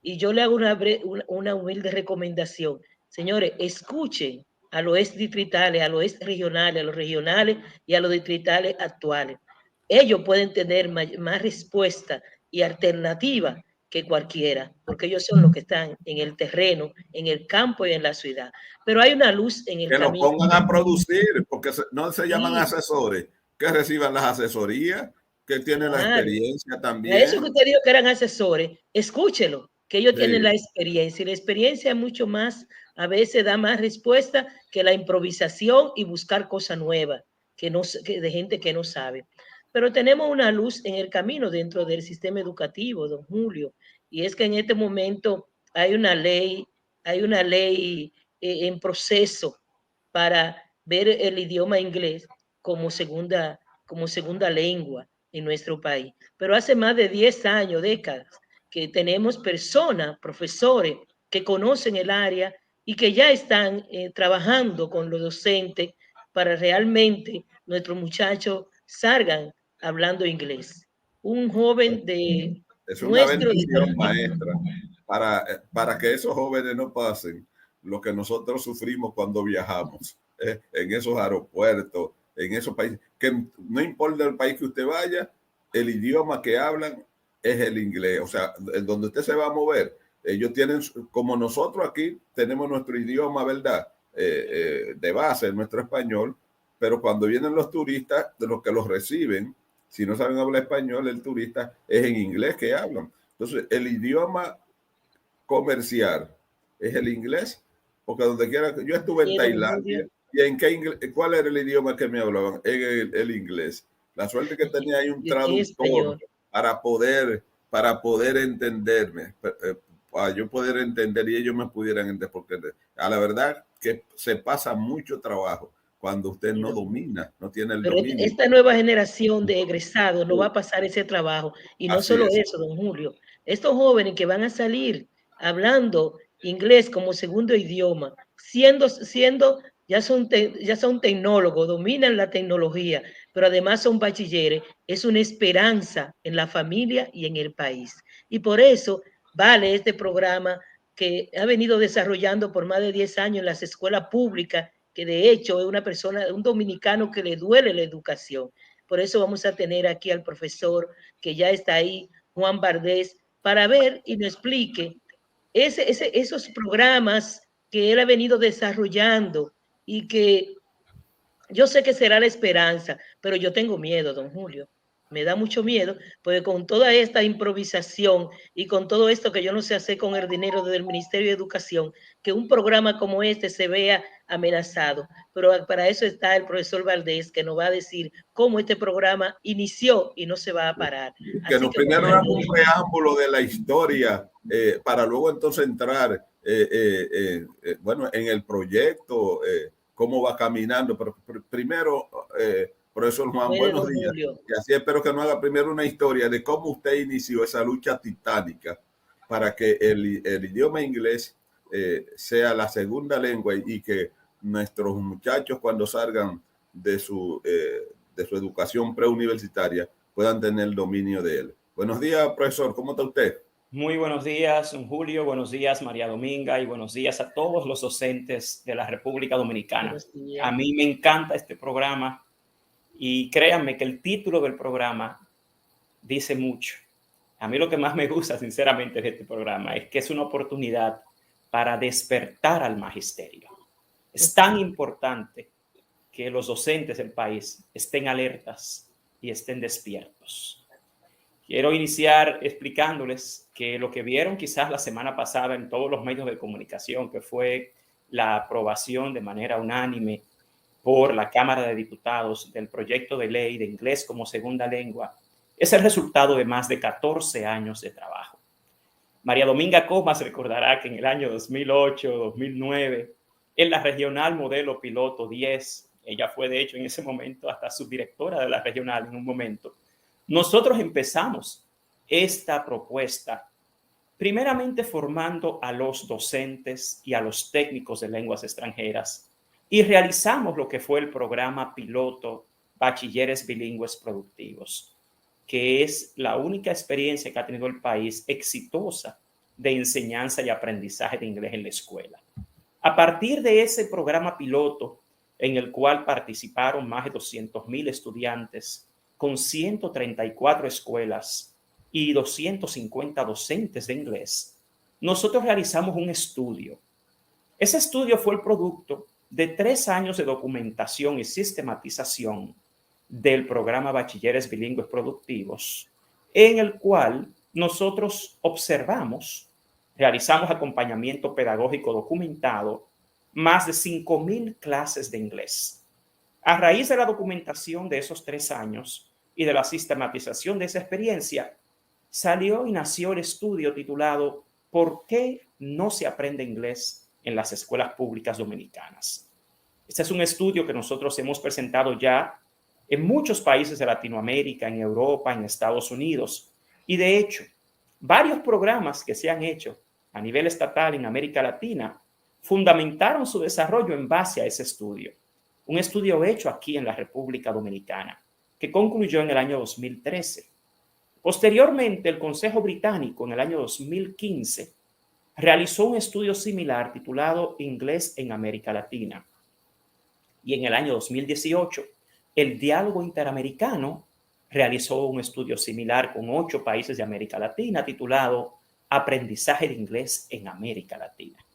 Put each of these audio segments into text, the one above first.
Y yo le hago una humilde recomendación. Señores, escuchen a los ex distritales, a los ex regionales, a los regionales y a los distritales actuales. Ellos pueden tener más respuesta y alternativa que cualquiera, porque ellos son los que están en el terreno, en el campo y en la ciudad. Pero hay una luz en el Que lo camino. pongan a producir, porque no se llaman Sí, asesores, que reciban las asesorías, que tienen la claro. experiencia A eso que también. usted dijo que eran asesores, escúchelo, que ellos tienen Sí. la experiencia y la experiencia mucho más, a veces da más respuesta que la improvisación y buscar cosas nuevas que no, que de gente que no sabe. Pero tenemos una luz en el camino dentro del sistema educativo, don Julio, y es que en este momento hay una ley en proceso para ver el idioma inglés como segunda lengua en nuestro país. Pero hace más de 10 años, décadas, que tenemos personas, profesores, que conocen el área y que ya están trabajando con los docentes para realmente nuestros muchachos salgan hablando inglés. Un joven de Es una nuestro... bendición, maestra, para que esos jóvenes no pasen lo que nosotros sufrimos cuando viajamos, en esos aeropuertos, en esos países, que no importa el país que usted vaya, el idioma que hablan es el inglés. O sea, en donde usted se va a mover, ellos tienen, como nosotros aquí tenemos nuestro idioma, ¿verdad? De base, nuestro español, pero cuando vienen los turistas, de los que los reciben, si no saben hablar español, el turista, es en inglés que hablan. Entonces, el idioma comercial es el inglés, porque donde quiera, yo estuve en Sí, don Julio. Tailandia, y en qué inglés, ¿cuál era el idioma que me hablaban? En el inglés. La suerte que tenía ahí un Y aquí en traductor español. para poder, para poder entenderme, para yo poder entender y ellos me pudieran entender, porque a la verdad que se pasa mucho trabajo cuando usted Sí, no don Julio. domina, no tiene el Pero dominio. esta nueva generación de egresados no va a pasar ese trabajo. Y no Así solo es. eso, don Julio. Estos jóvenes que van a salir hablando inglés como segundo idioma, ya son tecnólogos, dominan la tecnología, pero además son bachilleres, es una esperanza en la familia y en el país. Y por eso vale este programa que ha venido desarrollando por más de 10 años en las escuelas públicas, que de hecho es una persona, un dominicano que le duele la educación. Por eso vamos a tener aquí al profesor que ya está ahí, Juan Bardés, para ver y nos explique esos programas que él ha venido desarrollando y que yo sé que será la esperanza, pero yo tengo miedo, don Julio. Me da mucho miedo, porque con toda esta improvisación y con todo esto que yo no sé hacer con el dinero del Ministerio de Educación, que un programa como este se vea amenazado. Pero para eso está el profesor Valdés, que nos va a decir cómo este programa inició y no se va a parar. Que Así nos que, por primero damos favor, un preámbulo de la historia, para luego entonces entrar, bueno, en el proyecto, cómo va caminando. Pero primero, profesor Juan, puede, buenos don días. Julio. Y así espero que nos haga primero una historia de cómo usted inició esa lucha titánica para que el idioma inglés sea la segunda lengua, y que nuestros muchachos cuando salgan de su educación preuniversitaria puedan tener el dominio de él. Buenos días, profesor, ¿cómo está usted? Muy buenos días, don Julio, buenos días, María Dominga, y buenos días a todos los docentes de la República Dominicana. Buenos días. A mí me encanta este programa y créanme que el título del programa dice mucho. A mí lo que más me gusta, sinceramente, de este programa es que es una oportunidad para despertar al magisterio. Es tan importante que los docentes del país estén alertas y estén despiertos. Quiero iniciar explicándoles que lo que vieron quizás la semana pasada en todos los medios de comunicación, que fue la aprobación de manera unánime por la Cámara de Diputados del proyecto de ley de inglés como segunda lengua, es el resultado de más de 14 años de trabajo. María Dominga Comas recordará que en el año 2008, 2009, en la regional modelo piloto 10, ella fue de hecho en ese momento hasta subdirectora de la regional en un momento, nosotros empezamos esta propuesta primeramente formando a los docentes y a los técnicos de lenguas extranjeras y realizamos lo que fue el programa piloto Bachilleres Bilingües Productivos, que es la única experiencia que ha tenido el país exitosa de enseñanza y aprendizaje de inglés en la escuela. A partir de ese programa piloto, en el cual participaron más de 200,000 estudiantes, con 134 escuelas y 250 docentes de inglés, nosotros realizamos un estudio. Ese estudio fue el producto de 3 años de documentación y sistematización del programa Bachilleres Bilingües Productivos, en el cual nosotros observamos, realizamos acompañamiento pedagógico documentado, más de 5,000 clases de inglés. A raíz de la documentación de esos 3 años y de la sistematización de esa experiencia, salió y nació el estudio titulado ¿Por qué no se aprende inglés en las escuelas públicas dominicanas? Este es un estudio que nosotros hemos presentado ya en muchos países de Latinoamérica, en Europa, en Estados Unidos. Y de hecho, varios programas que se han hecho a nivel estatal en América Latina fundamentaron su desarrollo en base a ese estudio. Un estudio hecho aquí en la República Dominicana, que concluyó en el año 2013. Posteriormente, el Consejo Británico, en el año 2015, realizó un estudio similar titulado Inglés en América Latina. Y en el año 2018, el Diálogo Interamericano realizó un estudio similar con 8 países de América Latina titulado Aprendizaje de Inglés en América Latina.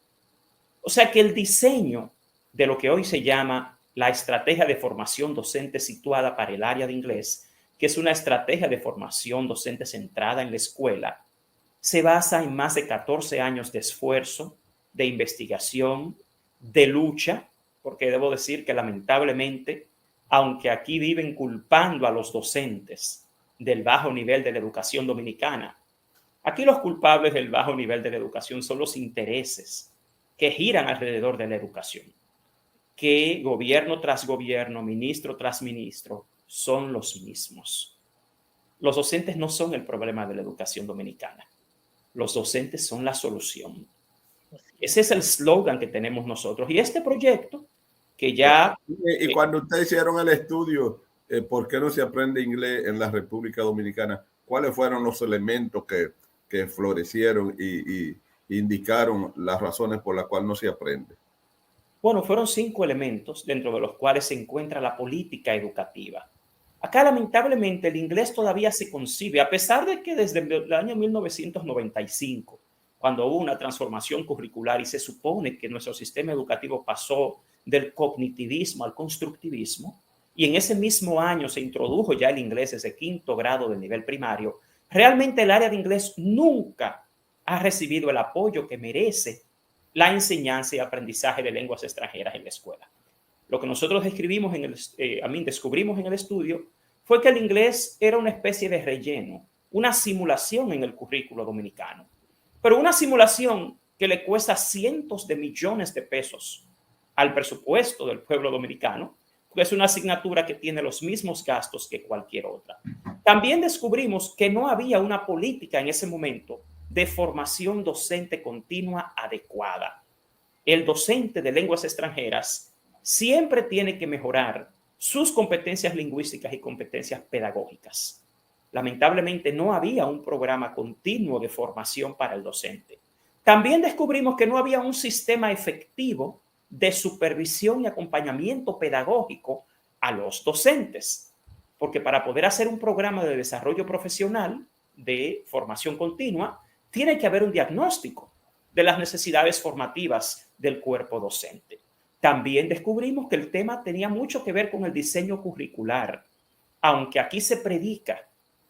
O sea que el diseño de lo que hoy se llama la estrategia de formación docente situada para el área de inglés, que es una estrategia de formación docente centrada en la escuela, se basa en más de 14 años de esfuerzo, de investigación, de lucha, porque debo decir que lamentablemente, aunque aquí viven culpando a los docentes del bajo nivel de la educación dominicana, aquí los culpables del bajo nivel de la educación son los intereses que giran alrededor de la educación, que gobierno tras gobierno, ministro tras ministro, son los mismos. Los docentes no son el problema de la educación dominicana. Los docentes son la solución. Ese es el slogan que tenemos nosotros. Y este proyecto, que ya... Y cuando ustedes hicieron el estudio, ¿por qué no se aprende inglés en la República Dominicana? ¿Cuáles fueron los elementos que florecieron y indicaron las razones por las cuales no se aprende? Bueno, fueron 5 elementos dentro de los cuales se encuentra la política educativa. Acá, lamentablemente, el inglés todavía se concibe, a pesar de que desde el año 1995, cuando hubo una transformación curricular y se supone que nuestro sistema educativo pasó del cognitivismo al constructivismo, y en ese mismo año se introdujo ya el inglés desde 5º grado del nivel primario, realmente el área de inglés nunca ha recibido el apoyo que merece la enseñanza y aprendizaje de lenguas extranjeras en la escuela. Lo que nosotros descubrimos en el estudio fue que el inglés era una especie de relleno, una simulación en el currículo dominicano, pero una simulación que le cuesta cientos de millones de pesos al presupuesto del pueblo dominicano, porque es una asignatura que tiene los mismos gastos que cualquier otra. También descubrimos que no había una política en ese momento de formación docente continua adecuada. El docente de lenguas extranjeras siempre tiene que mejorar sus competencias lingüísticas y competencias pedagógicas. Lamentablemente no había un programa continuo de formación para el docente. También descubrimos que no había un sistema efectivo de supervisión y acompañamiento pedagógico a los docentes, porque para poder hacer un programa de desarrollo profesional de formación continua, tiene que haber un diagnóstico de las necesidades formativas del cuerpo docente. También descubrimos que el tema tenía mucho que ver con el diseño curricular. Aunque aquí se predica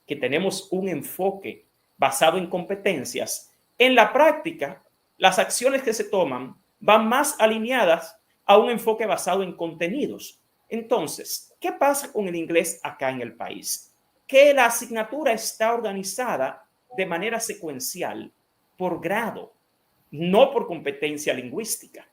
que tenemos un enfoque basado en competencias, en la práctica, las acciones que se toman van más alineadas a un enfoque basado en contenidos. Entonces, ¿qué pasa con el inglés acá en el país? Que la asignatura está organizada de manera secuencial por grado, no por competencia lingüística.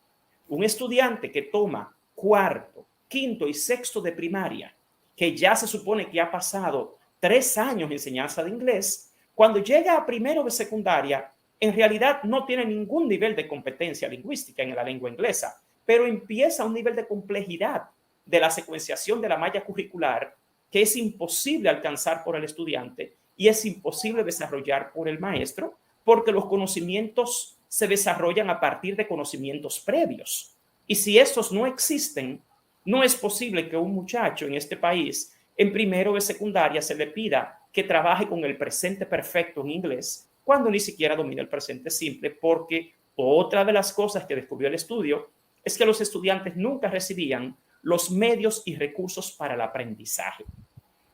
Un estudiante que toma 4º, 5º y 6º de primaria, que ya se supone que ha pasado 3 años de enseñanza de inglés, cuando llega a 1º de secundaria, en realidad no tiene ningún nivel de competencia lingüística en la lengua inglesa, pero empieza un nivel de complejidad de la secuenciación de la malla curricular que es imposible alcanzar por el estudiante y es imposible desarrollar por el maestro, porque los conocimientos se desarrollan a partir de conocimientos previos. Y si estos no existen, no es posible que un muchacho en este país, en primero de secundaria, se le pida que trabaje con el presente perfecto en inglés, cuando ni siquiera domina el presente simple, porque otra de las cosas que descubrió el estudio es que los estudiantes nunca recibían los medios y recursos para el aprendizaje.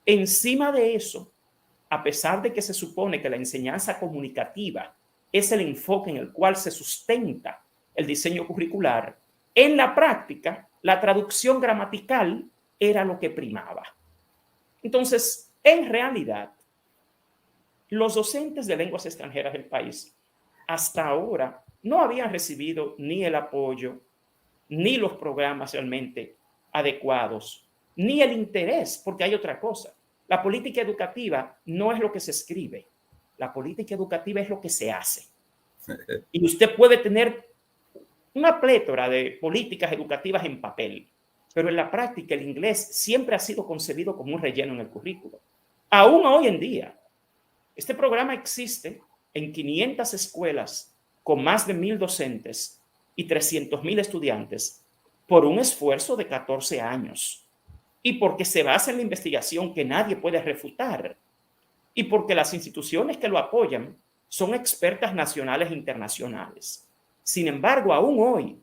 Encima de eso, a pesar de que se supone que la enseñanza comunicativa es el enfoque en el cual se sustenta el diseño curricular, en la práctica, la traducción gramatical era lo que primaba. Entonces, en realidad, los docentes de lenguas extranjeras del país hasta ahora no habían recibido ni el apoyo, ni los programas realmente adecuados, ni el interés, porque hay otra cosa. La política educativa no es lo que se escribe. La política educativa es lo que se hace. Y usted puede tener una plétora de políticas educativas en papel, pero en la práctica el inglés siempre ha sido concebido como un relleno en el currículo. Aún hoy en día, este programa existe en 500 escuelas con más de 1,000 docentes y 300,000 estudiantes por un esfuerzo de 14 años y porque se basa en la investigación que nadie puede refutar y porque las instituciones que lo apoyan son expertas nacionales e internacionales. Sin embargo, aún hoy,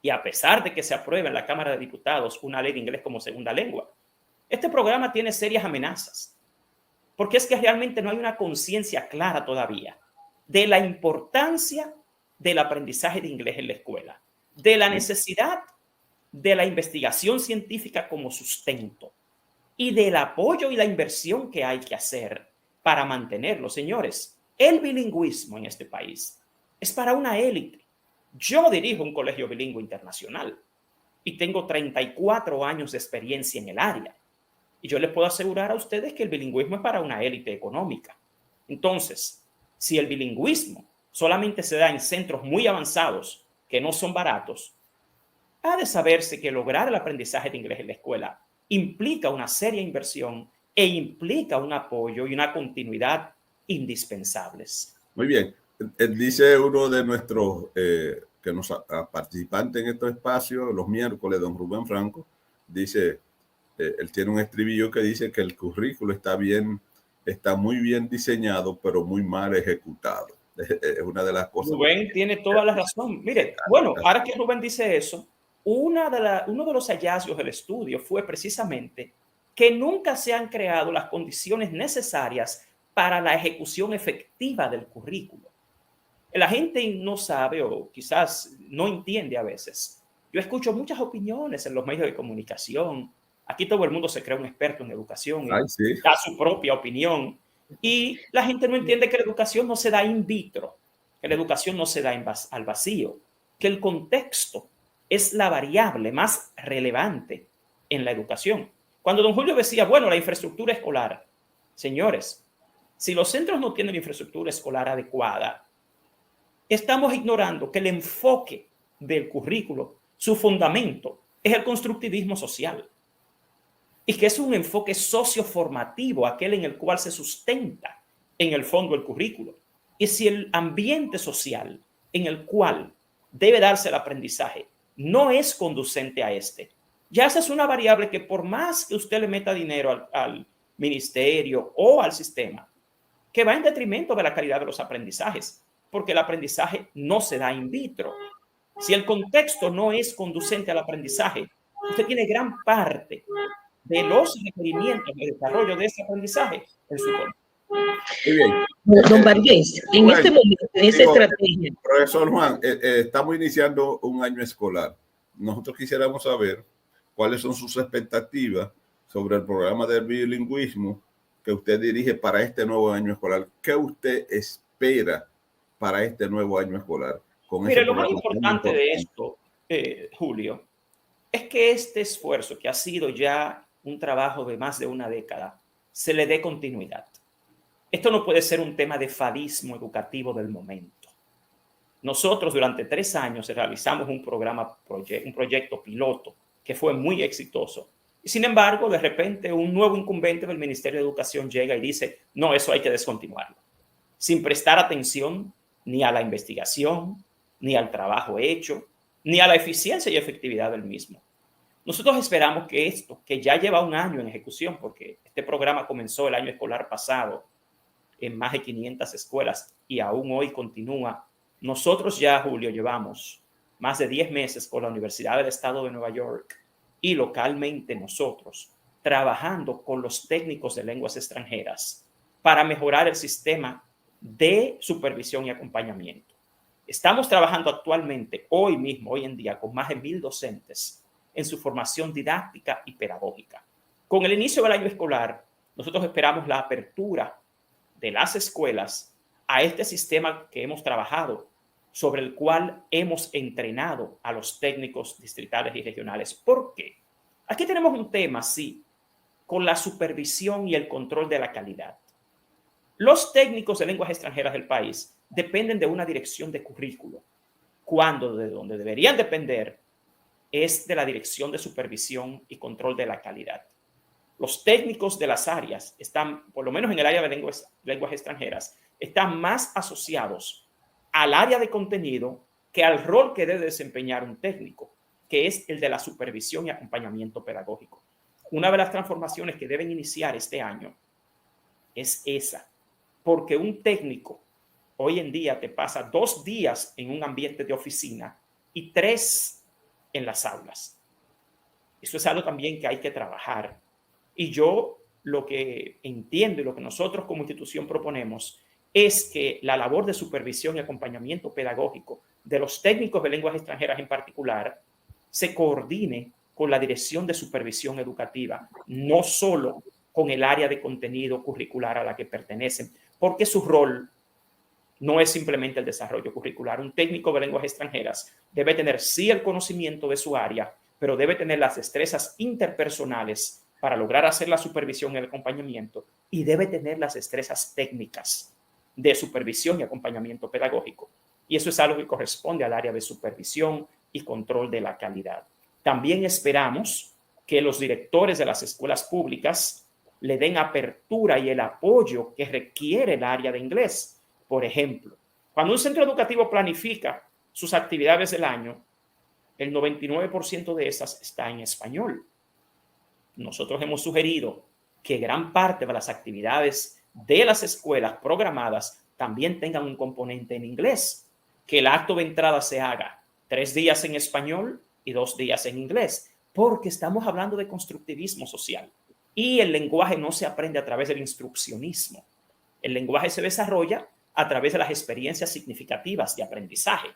y a pesar de que se apruebe en la Cámara de Diputados una ley de inglés como segunda lengua, este programa tiene serias amenazas, porque es que realmente no hay una conciencia clara todavía de la importancia del aprendizaje de inglés en la escuela, de la necesidad de la investigación científica como sustento y del apoyo y la inversión que hay que hacer para mantenerlo. Señores, el bilingüismo en este país es para una élite. Yo dirijo un colegio bilingüe internacional y tengo 34 años de experiencia en el área. Y yo les puedo asegurar a ustedes que el bilingüismo es para una élite económica. Entonces, si el bilingüismo solamente se da en centros muy avanzados que no son baratos, ha de saberse que lograr el aprendizaje de inglés en la escuela implica una seria inversión e implica un apoyo y una continuidad indispensables. Muy bien. Dice uno de nuestros participantes en estos espacios, los miércoles, don Rubén Franco, dice, él tiene un estribillo que dice que el currículo está muy bien diseñado, pero muy mal ejecutado. Es una de las cosas. Rubén tiene toda la razón. Mire, bueno, ahora que Rubén dice eso, uno de los hallazgos del estudio fue precisamente que nunca se han creado las condiciones necesarias para la ejecución efectiva del currículo. La gente no sabe o quizás no entiende a veces. Yo escucho muchas opiniones en los medios de comunicación. Aquí todo el mundo se cree un experto en educación y da su propia opinión. Y la gente no entiende que la educación no se da in vitro, que la educación no se da al vacío, que el contexto es la variable más relevante en la educación. Cuando don Julio decía, bueno, la infraestructura escolar, señores, si los centros no tienen infraestructura escolar adecuada, estamos ignorando que el enfoque del currículo, su fundamento, es el constructivismo social y que es un enfoque socioformativo, aquel en el cual se sustenta en el fondo el currículo. Y si el ambiente social en el cual debe darse el aprendizaje no es conducente a este, ya esa es una variable que por más que usted le meta dinero al ministerio o al sistema, que va en detrimento de la calidad de los aprendizajes, porque el aprendizaje no se da in vitro. Si el contexto no es conducente al aprendizaje, usted tiene gran parte de los requerimientos de desarrollo de ese aprendizaje en su contra. Muy bien. Don Vargas, en este momento, en esa estrategia. Profesor Juan, estamos iniciando un año escolar. Nosotros quisiéramos saber cuáles son sus expectativas sobre el programa del bilingüismo que usted dirige para este nuevo año escolar. ¿Qué usted espera para este nuevo año escolar? Mire, lo más importante de esto, Julio, es que este esfuerzo, que ha sido ya un trabajo de más de una década, se le dé continuidad. Esto no puede ser un tema de fadismo educativo del momento. Nosotros durante 3 años realizamos un proyecto piloto que fue muy exitoso. Y sin embargo, de repente un nuevo incumbente del Ministerio de Educación llega y dice, no, eso hay que descontinuarlo. sin prestar atención ni a la investigación, ni al trabajo hecho, ni a la eficiencia y efectividad del mismo. Nosotros esperamos que esto, que ya lleva un año en ejecución, porque este programa comenzó el año escolar pasado en más de 500 escuelas y aún hoy continúa. Nosotros ya, Julio, llevamos más de 10 meses con la Universidad del Estado de Nueva York y localmente nosotros trabajando con los técnicos de lenguas extranjeras para mejorar el sistema de supervisión y acompañamiento. Estamos trabajando actualmente, hoy mismo, hoy en día, con más de 1,000 docentes en su formación didáctica y pedagógica. Con el inicio del año escolar, nosotros esperamos la apertura de las escuelas a este sistema que hemos trabajado, sobre el cual hemos entrenado a los técnicos distritales y regionales. ¿Por qué? Aquí tenemos un tema, sí, con la supervisión y el control de la calidad. Los técnicos de lenguas extranjeras del país dependen de una dirección de currículo, cuando de donde deberían depender es de la dirección de supervisión y control de la calidad. Los técnicos de las áreas están, por lo menos en el área de lenguas extranjeras, están más asociados al área de contenido que al rol que debe desempeñar un técnico, que es el de la supervisión y acompañamiento pedagógico. Una de las transformaciones que deben iniciar este año es esa, porque un técnico hoy en día te pasa 2 días en un ambiente de oficina y 3 en las aulas. Eso es algo también que hay que trabajar. Y yo lo que entiendo y lo que nosotros como institución proponemos es que la labor de supervisión y acompañamiento pedagógico de los técnicos de lenguas extranjeras en particular se coordine con la dirección de supervisión educativa, no solo con el área de contenido curricular a la que pertenecen, porque su rol no es simplemente el desarrollo curricular. Un técnico de lenguas extranjeras debe tener sí el conocimiento de su área, pero debe tener las destrezas interpersonales para lograr hacer la supervisión y el acompañamiento, y debe tener las destrezas técnicas de supervisión y acompañamiento pedagógico. Y eso es algo que corresponde al área de supervisión y control de la calidad. También esperamos que los directores de las escuelas públicas le den apertura y el apoyo que requiere el área de inglés. Por ejemplo, cuando un centro educativo planifica sus actividades del año, el 99% de esas está en español. Nosotros hemos sugerido que gran parte de las actividades de las escuelas programadas también tengan un componente en inglés, que el acto de entrada se haga 3 días en español y 2 días en inglés, porque estamos hablando de constructivismo social y el lenguaje no se aprende a través del instruccionismo. El lenguaje se desarrolla a través de las experiencias significativas de aprendizaje.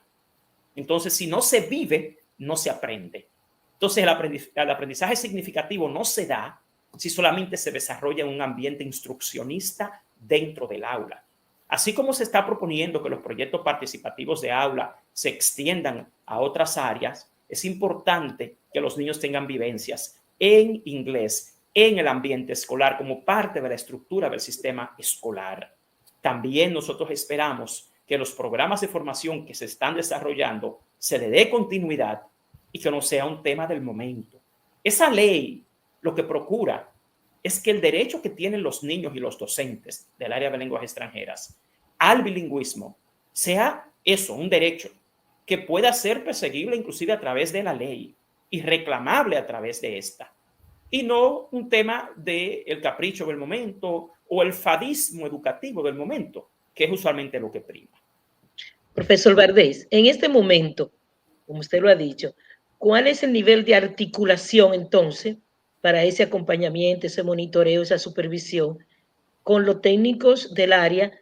Entonces, si no se vive, no se aprende. Entonces, el aprendizaje significativo no se da si solamente se desarrolla en un ambiente instruccionista dentro del aula. Así como se está proponiendo que los proyectos participativos de aula se extiendan a otras áreas, es importante que los niños tengan vivencias en inglés, en el ambiente escolar, como parte de la estructura del sistema escolar. También nosotros esperamos que los programas de formación que se están desarrollando se le dé continuidad y que no sea un tema del momento. Esa ley lo que procura es que el derecho que tienen los niños y los docentes del área de lenguas extranjeras al bilingüismo sea eso, un derecho que pueda ser perseguible inclusive a través de la ley y reclamable a través de esta, y no un tema del capricho del momento o el fadismo educativo del momento, que es usualmente lo que prima. Profesor Bardés, en este momento, como usted lo ha dicho, ¿cuál es el nivel de articulación entonces para ese acompañamiento, ese monitoreo, esa supervisión con los técnicos del área,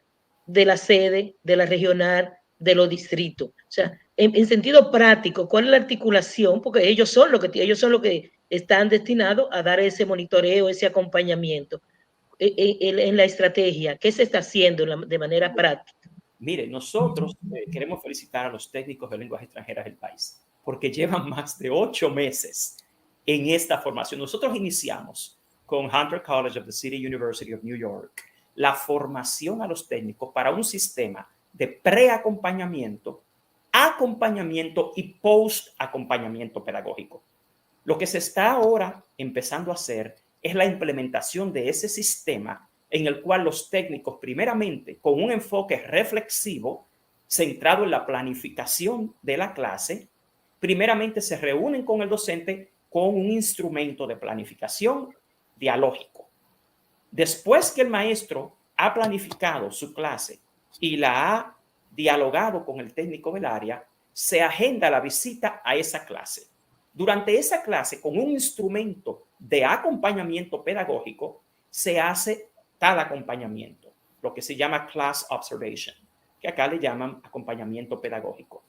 de la sede, de la regional, de los distritos? O sea, en sentido práctico, ¿cuál es la articulación? Porque ellos son los que están destinados a dar ese monitoreo, ese acompañamiento. En la estrategia, ¿qué se está haciendo de manera práctica? Mire, nosotros queremos felicitar a los técnicos de lenguas extranjeras del país, porque llevan más de 8 meses en esta formación. Nosotros iniciamos con Hunter College of the City University of New York la formación a los técnicos para un sistema de preacompañamiento, acompañamiento y post-acompañamiento pedagógico. Lo que se está ahora empezando a hacer es la implementación de ese sistema en el cual los técnicos, primeramente, con un enfoque reflexivo, centrado en la planificación de la clase, primeramente se reúnen con el docente con un instrumento de planificación dialógico. Después que el maestro ha planificado su clase y la ha dialogado con el técnico del área, se agenda la visita a esa clase. Durante esa clase, con un instrumento de acompañamiento pedagógico, se hace tal acompañamiento, lo que se llama class observation, que acá le llaman acompañamiento pedagógico.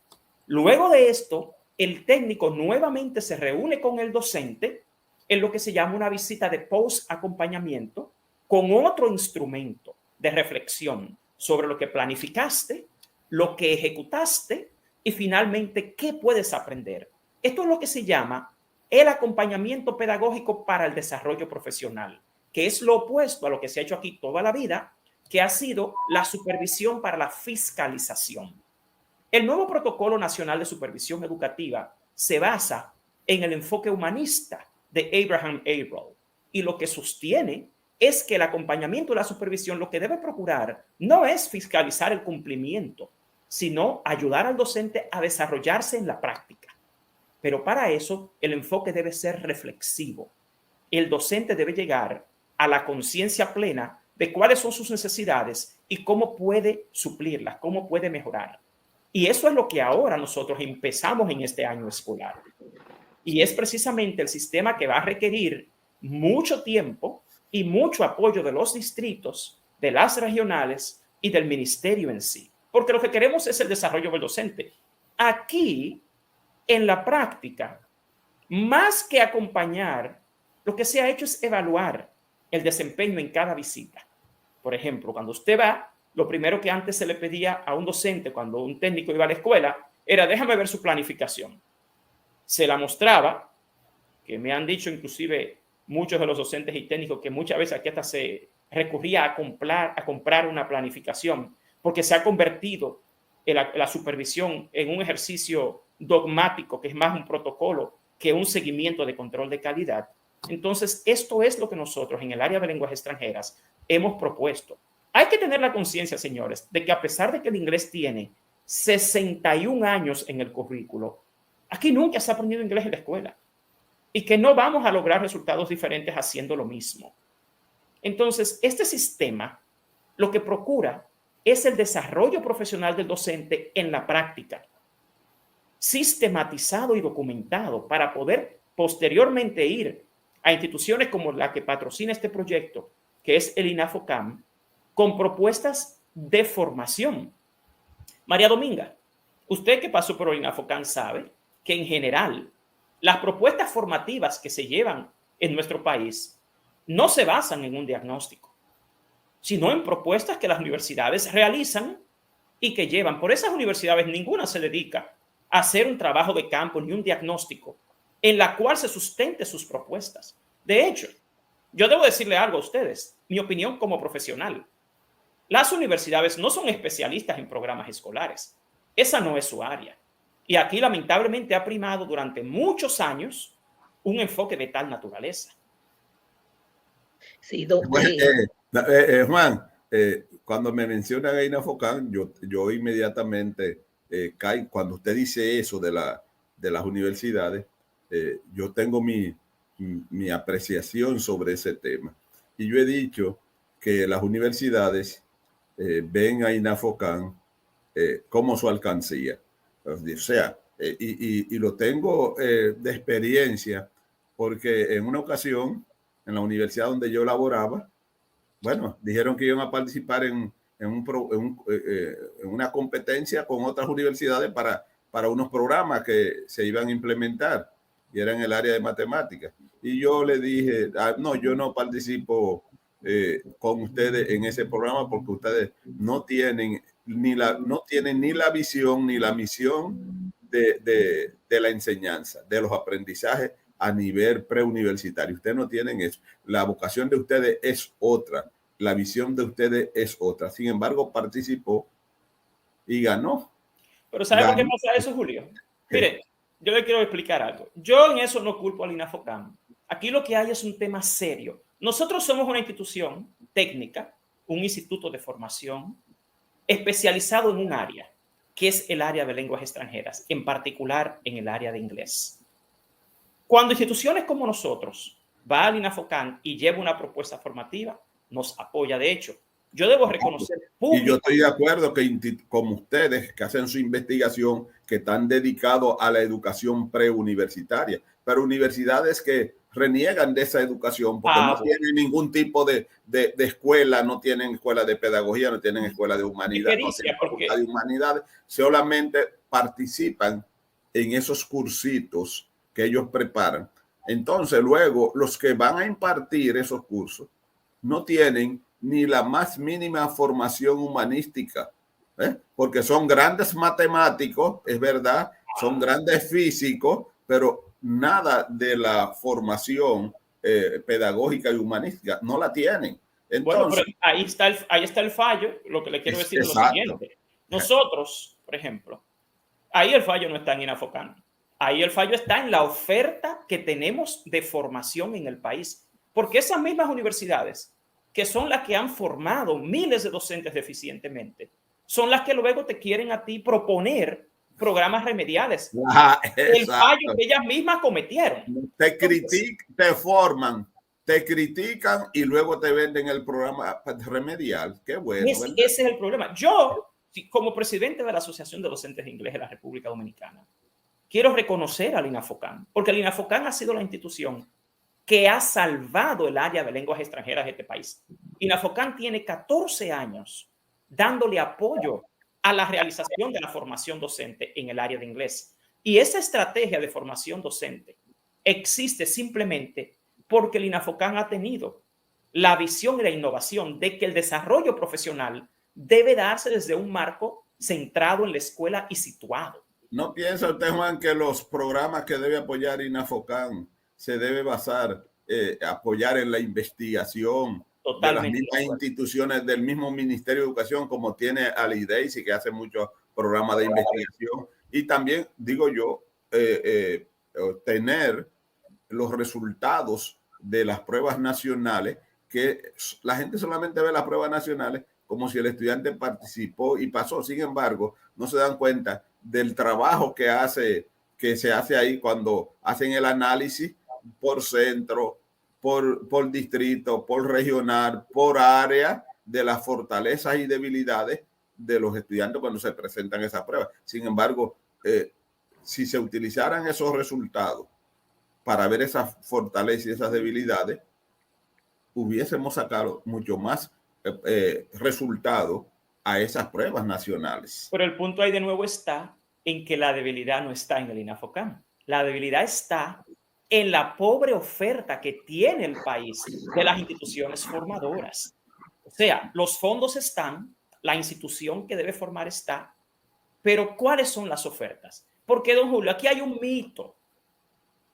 Luego de esto, el técnico nuevamente se reúne con el docente en lo que se llama una visita de post-acompañamiento con otro instrumento de reflexión sobre lo que planificaste, lo que ejecutaste y finalmente qué puedes aprender. Esto es lo que se llama el acompañamiento pedagógico para el desarrollo profesional, que es lo opuesto a lo que se ha hecho aquí toda la vida, que ha sido la supervisión para la fiscalización. El nuevo Protocolo Nacional de Supervisión Educativa se basa en el enfoque humanista de Abraham Averill y lo que sostiene es que el acompañamiento y la supervisión lo que debe procurar no es fiscalizar el cumplimiento, sino ayudar al docente a desarrollarse en la práctica. Pero para eso el enfoque debe ser reflexivo. El docente debe llegar a la conciencia plena de cuáles son sus necesidades y cómo puede suplirlas, cómo puede mejorar. Y eso es lo que ahora nosotros empezamos en este año escolar. Y es precisamente el sistema que va a requerir mucho tiempo y mucho apoyo de los distritos, de las regionales y del ministerio en sí. Porque lo que queremos es el desarrollo del docente. Aquí, en la práctica, más que acompañar, lo que se ha hecho es evaluar el desempeño en cada visita. Por ejemplo, cuando usted va, lo primero que antes se le pedía a un docente cuando un técnico iba a la escuela era déjame ver su planificación. Se la mostraba, que me han dicho inclusive muchos de los docentes y técnicos que muchas veces aquí hasta se recurría a comprar una planificación porque se ha convertido la supervisión en un ejercicio dogmático que es más un protocolo que un seguimiento de control de calidad. Entonces, esto es lo que nosotros en el área de lenguas extranjeras hemos propuesto. Hay que tener la conciencia, señores, de que a pesar de que el inglés tiene 61 años en el currículo, aquí nunca se ha aprendido inglés en la escuela y que no vamos a lograr resultados diferentes haciendo lo mismo. Entonces, este sistema lo que procura es el desarrollo profesional del docente en la práctica, sistematizado y documentado para poder posteriormente ir a instituciones como la que patrocina este proyecto, que es el INAFOCAM, con propuestas de formación. María Dominga, usted que pasó por el INAFOCAM sabe que en general las propuestas formativas que se llevan en nuestro país no se basan en un diagnóstico, sino en propuestas que las universidades realizan y que llevan. Por esas universidades ninguna se dedica a hacer un trabajo de campo ni un diagnóstico en la cual se sustente sus propuestas. De hecho, yo debo decirle algo a ustedes, mi opinión como profesional. Las universidades no son especialistas en programas escolares. Esa no es su área. Y aquí lamentablemente ha primado durante muchos años un enfoque de tal naturaleza. Sí, Juan, cuando me menciona a INAFOCAM, yo inmediatamente caigo. Cuando usted dice eso de las universidades, yo tengo mi apreciación sobre ese tema. Y yo he dicho que las universidades ven a INAFOCAM como su alcancía. O sea, y lo tengo de experiencia, porque en una ocasión, en la universidad donde yo laboraba, bueno, dijeron que iban a participar en una competencia con otras universidades para unos programas que se iban a implementar y era en el área de matemáticas. Y yo le dije, no, yo no participo con ustedes en ese programa porque ustedes no tienen ni la visión ni la misión de la enseñanza, de los aprendizajes a nivel preuniversitario. Ustedes no tienen eso. La vocación de ustedes es otra. La visión de ustedes es otra. Sin embargo, participó y ganó. Pero ¿sabe por qué pasa eso, Julio? Mire, yo le quiero explicar algo. Yo en eso no culpo al INAFOCAM. Aquí lo que hay es un tema serio. Nosotros somos una institución técnica, un instituto de formación especializado en un área, que es el área de lenguas extranjeras, en particular en el área de inglés. Cuando instituciones como nosotros va al INAFOCAN y lleva una propuesta formativa, nos apoya. De hecho, yo debo reconocer y yo estoy de acuerdo que como ustedes que hacen su investigación, que están dedicados a la educación preuniversitaria, pero universidades que reniegan de esa educación porque no tienen ningún tipo de escuela, no tienen escuela de pedagogía, no tienen escuela de humanidad, no tienen facultad de humanidades, solamente participan en esos cursitos que ellos preparan. Entonces, luego, los que van a impartir esos cursos no tienen ni la más mínima formación humanística, porque son grandes matemáticos, es verdad, son grandes físicos, pero nada de la formación pedagógica y humanística no la tienen. Entonces, bueno, pero ahí está el fallo. Lo que le quiero decir es lo siguiente. Nosotros, por ejemplo, ahí el fallo no está en INAFOCAN. Ahí el fallo está en la oferta que tenemos de formación en el país. Porque esas mismas universidades, que son las que han formado miles de docentes deficientemente, son las que luego te quieren a ti proponer programas remediales. El fallo que ellas mismas cometieron. Te critican, te forman, te critican y luego te venden el programa remedial. Qué bueno. Ese es el problema. Yo, como presidente de la Asociación de Docentes de Inglés de la República Dominicana, quiero reconocer al INAFOCAN, porque el INAFOCAN ha sido la institución que ha salvado el área de lenguas extranjeras de este país. INAFOCAN tiene 14 años dándole apoyo a la realización de la formación docente en el área de inglés. Y esa estrategia de formación docente existe simplemente porque el INAFOCAN ha tenido la visión y la innovación de que el desarrollo profesional debe darse desde un marco centrado en la escuela y situado. ¿No piensa usted, Juan, que los programas que debe apoyar INAFOCAN se debe basar, apoyar en la investigación totalmente de las mismas instituciones del mismo Ministerio de Educación, como tiene Alideisi, que hace muchos programas de investigación? Y también, digo yo, tener los resultados de las pruebas nacionales, que la gente solamente ve las pruebas nacionales como si el estudiante participó y pasó. Sin embargo, no se dan cuenta del trabajo que se hace ahí cuando hacen el análisis por centro, por distrito, por regional, por área, de las fortalezas y debilidades de los estudiantes cuando se presentan esas pruebas. Sin embargo, si se utilizaran esos resultados para ver esas fortalezas y esas debilidades, hubiésemos sacado mucho más resultados a esas pruebas nacionales. Pero el punto ahí de nuevo está en que la debilidad no está en el INAFOCAN. La debilidad está en la pobre oferta que tiene el país de las instituciones formadoras. O sea, los fondos están, la institución que debe formar está, pero ¿cuáles son las ofertas? Porque, don Julio, aquí hay un mito.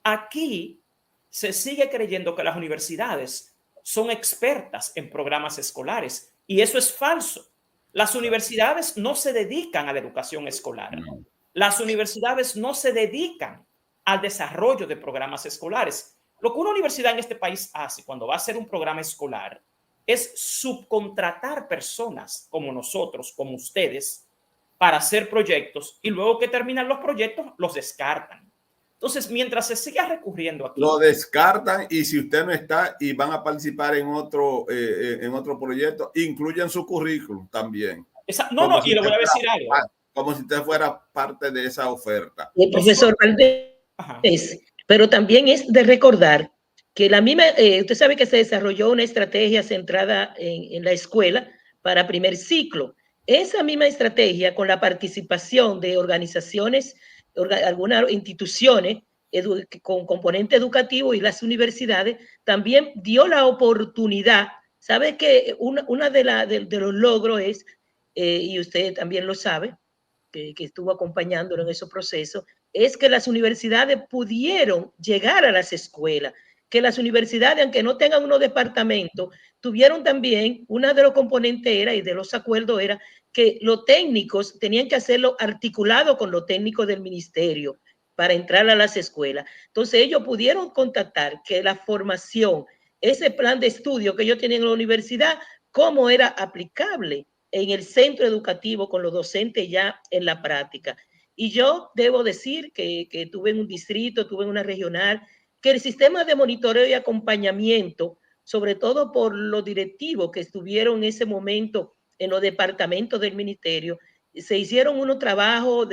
Aquí se sigue creyendo que las universidades son expertas en programas escolares y eso es falso. Las universidades no se dedican a la educación escolar. Las universidades no se dedican al desarrollo de programas escolares. Lo que una universidad en este país hace cuando va a hacer un programa escolar es subcontratar personas como nosotros, como ustedes, para hacer proyectos y luego que terminan los proyectos los descartan. Entonces, mientras se siga recurriendo aquí... Lo descartan y si usted no está y van a participar en otro proyecto, incluyen su currículum también. No, y le voy a decir algo. Como si usted fuera parte de esa oferta. El profesor Valdés, pero también es de recordar que la misma, usted sabe que se desarrolló una estrategia centrada en la escuela para primer ciclo. Esa misma estrategia, con la participación de organizaciones, algunas instituciones con componente educativo y las universidades, también dio la oportunidad. ¿Sabe que una de los logros es, y usted también lo sabe, que estuvo acompañándolo en esos procesos, es que las universidades pudieron llegar a las escuelas, que las universidades, aunque no tengan unos departamentos, tuvieron también, una de los componentes era, y de los acuerdos era, que los técnicos tenían que hacerlo articulado con los técnicos del ministerio para entrar a las escuelas. Entonces ellos pudieron contactar que la formación ese plan de estudio que ellos tenían en la universidad, cómo era aplicable en el centro educativo con los docentes ya en la práctica. Y yo debo decir que tuve en un distrito, tuve en una regional, que el sistema de monitoreo y acompañamiento, sobre todo por los directivos que estuvieron en ese momento en los departamentos del ministerio, se hicieron unos trabajos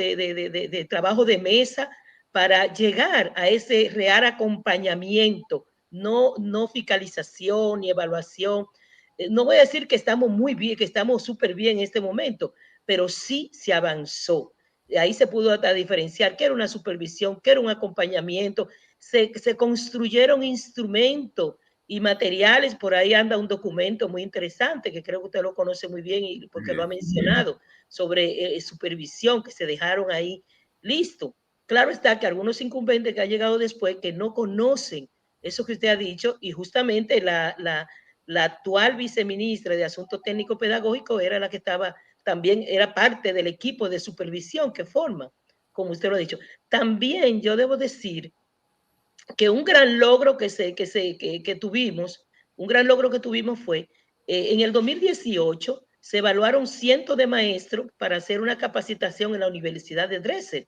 trabajo de mesa para llegar a ese real acompañamiento, no fiscalización ni evaluación. No voy a decir que estamos muy bien, que estamos súper bien en este momento, pero sí se avanzó. Ahí se pudo hasta diferenciar qué era una supervisión, qué era un acompañamiento. Se construyeron instrumentos y materiales. Por ahí anda un documento muy interesante que creo que usted lo conoce muy bien y porque lo ha mencionado sobre supervisión que se dejaron ahí listo. Claro está que algunos incumbentes que han llegado después que no conocen eso que usted ha dicho y justamente la actual viceministra de Asuntos Técnicos Pedagógicos era la que estaba, también era parte del equipo de supervisión que forma, como usted lo ha dicho. También yo debo decir que un gran logro que tuvimos, un gran logro que tuvimos fue, en el 2018 se evaluaron cientos de maestros para hacer una capacitación en la Universidad de Dresden.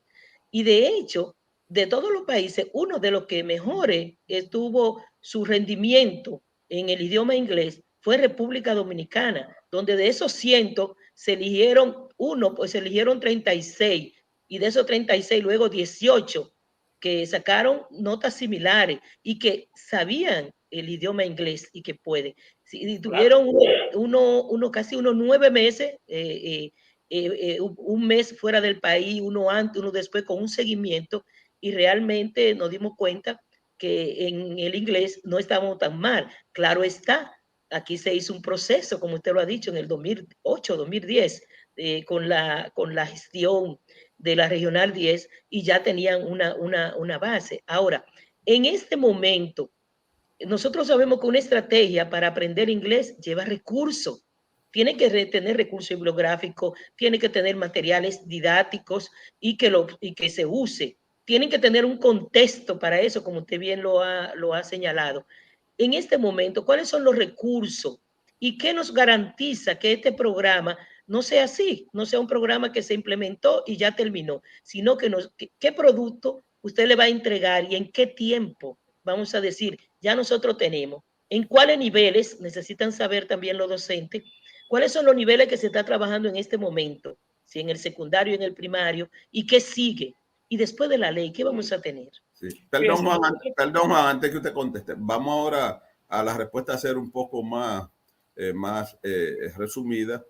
Y de hecho, de todos los países, uno de los que mejor estuvo su rendimiento en el idioma inglés fue República Dominicana, donde de esos cientos se eligieron pues se eligieron 36 y de esos 36 luego 18 que sacaron notas similares y que sabían el idioma inglés y que pueden. Sí, tuvieron casi unos 9 meses, un mes fuera del país, uno antes, uno después, con un seguimiento, y realmente nos dimos cuenta que en el inglés no estábamos tan mal. Claro está, aquí se hizo un proceso, como usted lo ha dicho, en el 2008, 2010, con la gestión de la Regional 10 y ya tenían una base. Ahora, en este momento, nosotros sabemos que una estrategia para aprender inglés lleva recursos. Tiene que tener recursos bibliográficos, tiene que tener materiales didácticos y que se use. Tienen que tener un contexto para eso, como usted bien lo ha señalado. En este momento, ¿cuáles son los recursos? ¿Y qué nos garantiza que este programa no sea así? No sea un programa que se implementó y ya terminó, sino ¿qué producto usted le va a entregar y en qué tiempo? Vamos a decir, ya nosotros tenemos. ¿En cuáles niveles? Necesitan saber también los docentes. ¿Cuáles son los niveles que se está trabajando en este momento? Si en el secundario, en el primario, y qué sigue. Y después de la ley, ¿qué vamos a tener? Sí. Perdón, Juan, antes que usted conteste. Vamos ahora a la respuesta a ser un poco más resumida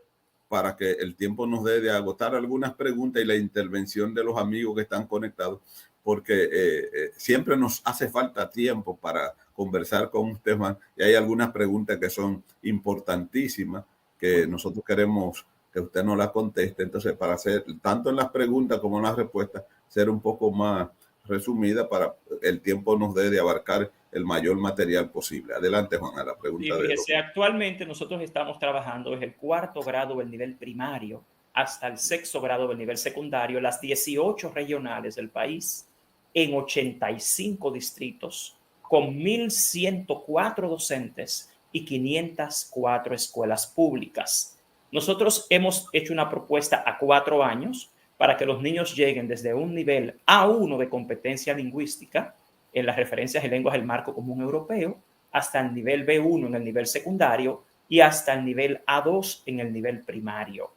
para que el tiempo nos dé de agotar algunas preguntas y la intervención de los amigos que están conectados, porque siempre nos hace falta tiempo para conversar con usted, Juan, y hay algunas preguntas que son importantísimas que nosotros queremos que usted nos las conteste. Entonces, para hacer tanto en las preguntas como en las respuestas, ser un poco más resumida para el tiempo nos dé de abarcar el mayor material posible. Adelante, Juan, a la pregunta de fíjese, actualmente nosotros estamos trabajando desde el 4º grado del nivel primario hasta el 6º grado del nivel secundario, las 18 regionales del país, en 85 distritos, con 1.104 docentes y 504 escuelas públicas. Nosotros hemos hecho una propuesta a 4 años para que los niños lleguen desde un nivel A1 de competencia lingüística en las referencias de lenguas del marco común europeo, hasta el nivel B1 en el nivel secundario y hasta el nivel A2 en el nivel primario.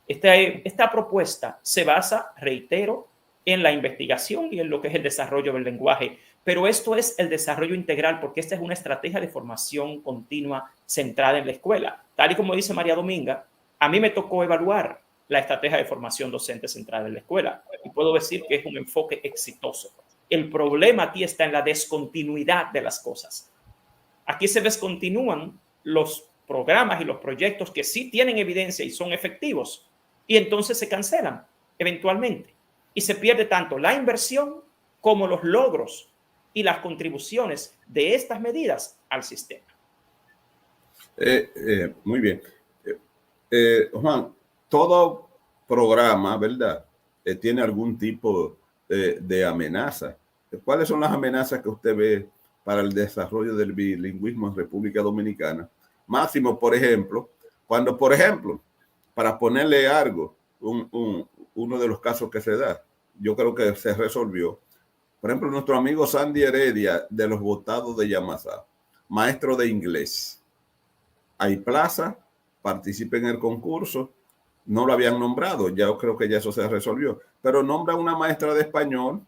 Esta propuesta se basa, reitero, en la investigación y en lo que es el desarrollo del lenguaje, pero esto es el desarrollo integral porque esta es una estrategia de formación continua centrada en la escuela. Tal y como dice María Dominga, a mí me tocó evaluar la estrategia de formación docente centrada en la escuela y puedo decir que es un enfoque exitoso. El problema aquí está en la descontinuidad de las cosas. Aquí se descontinúan los programas y los proyectos que sí tienen evidencia y son efectivos y entonces se cancelan eventualmente y se pierde tanto la inversión como los logros y las contribuciones de estas medidas al sistema. Muy bien. Juan, todo programa, ¿verdad? Tiene algún tipo de amenaza. ¿Cuáles son las amenazas que usted ve para el desarrollo del bilingüismo en República Dominicana. Máximo, por ejemplo, cuando, por ejemplo, para ponerle algo, uno de los casos que se da, yo creo que se resolvió. Por ejemplo, nuestro amigo Sandy Heredia de los Botados de Yamasá, maestro de inglés. Hay plaza, participa en el concurso, no lo habían nombrado, ya creo que ya eso se resolvió, pero nombra una maestra de español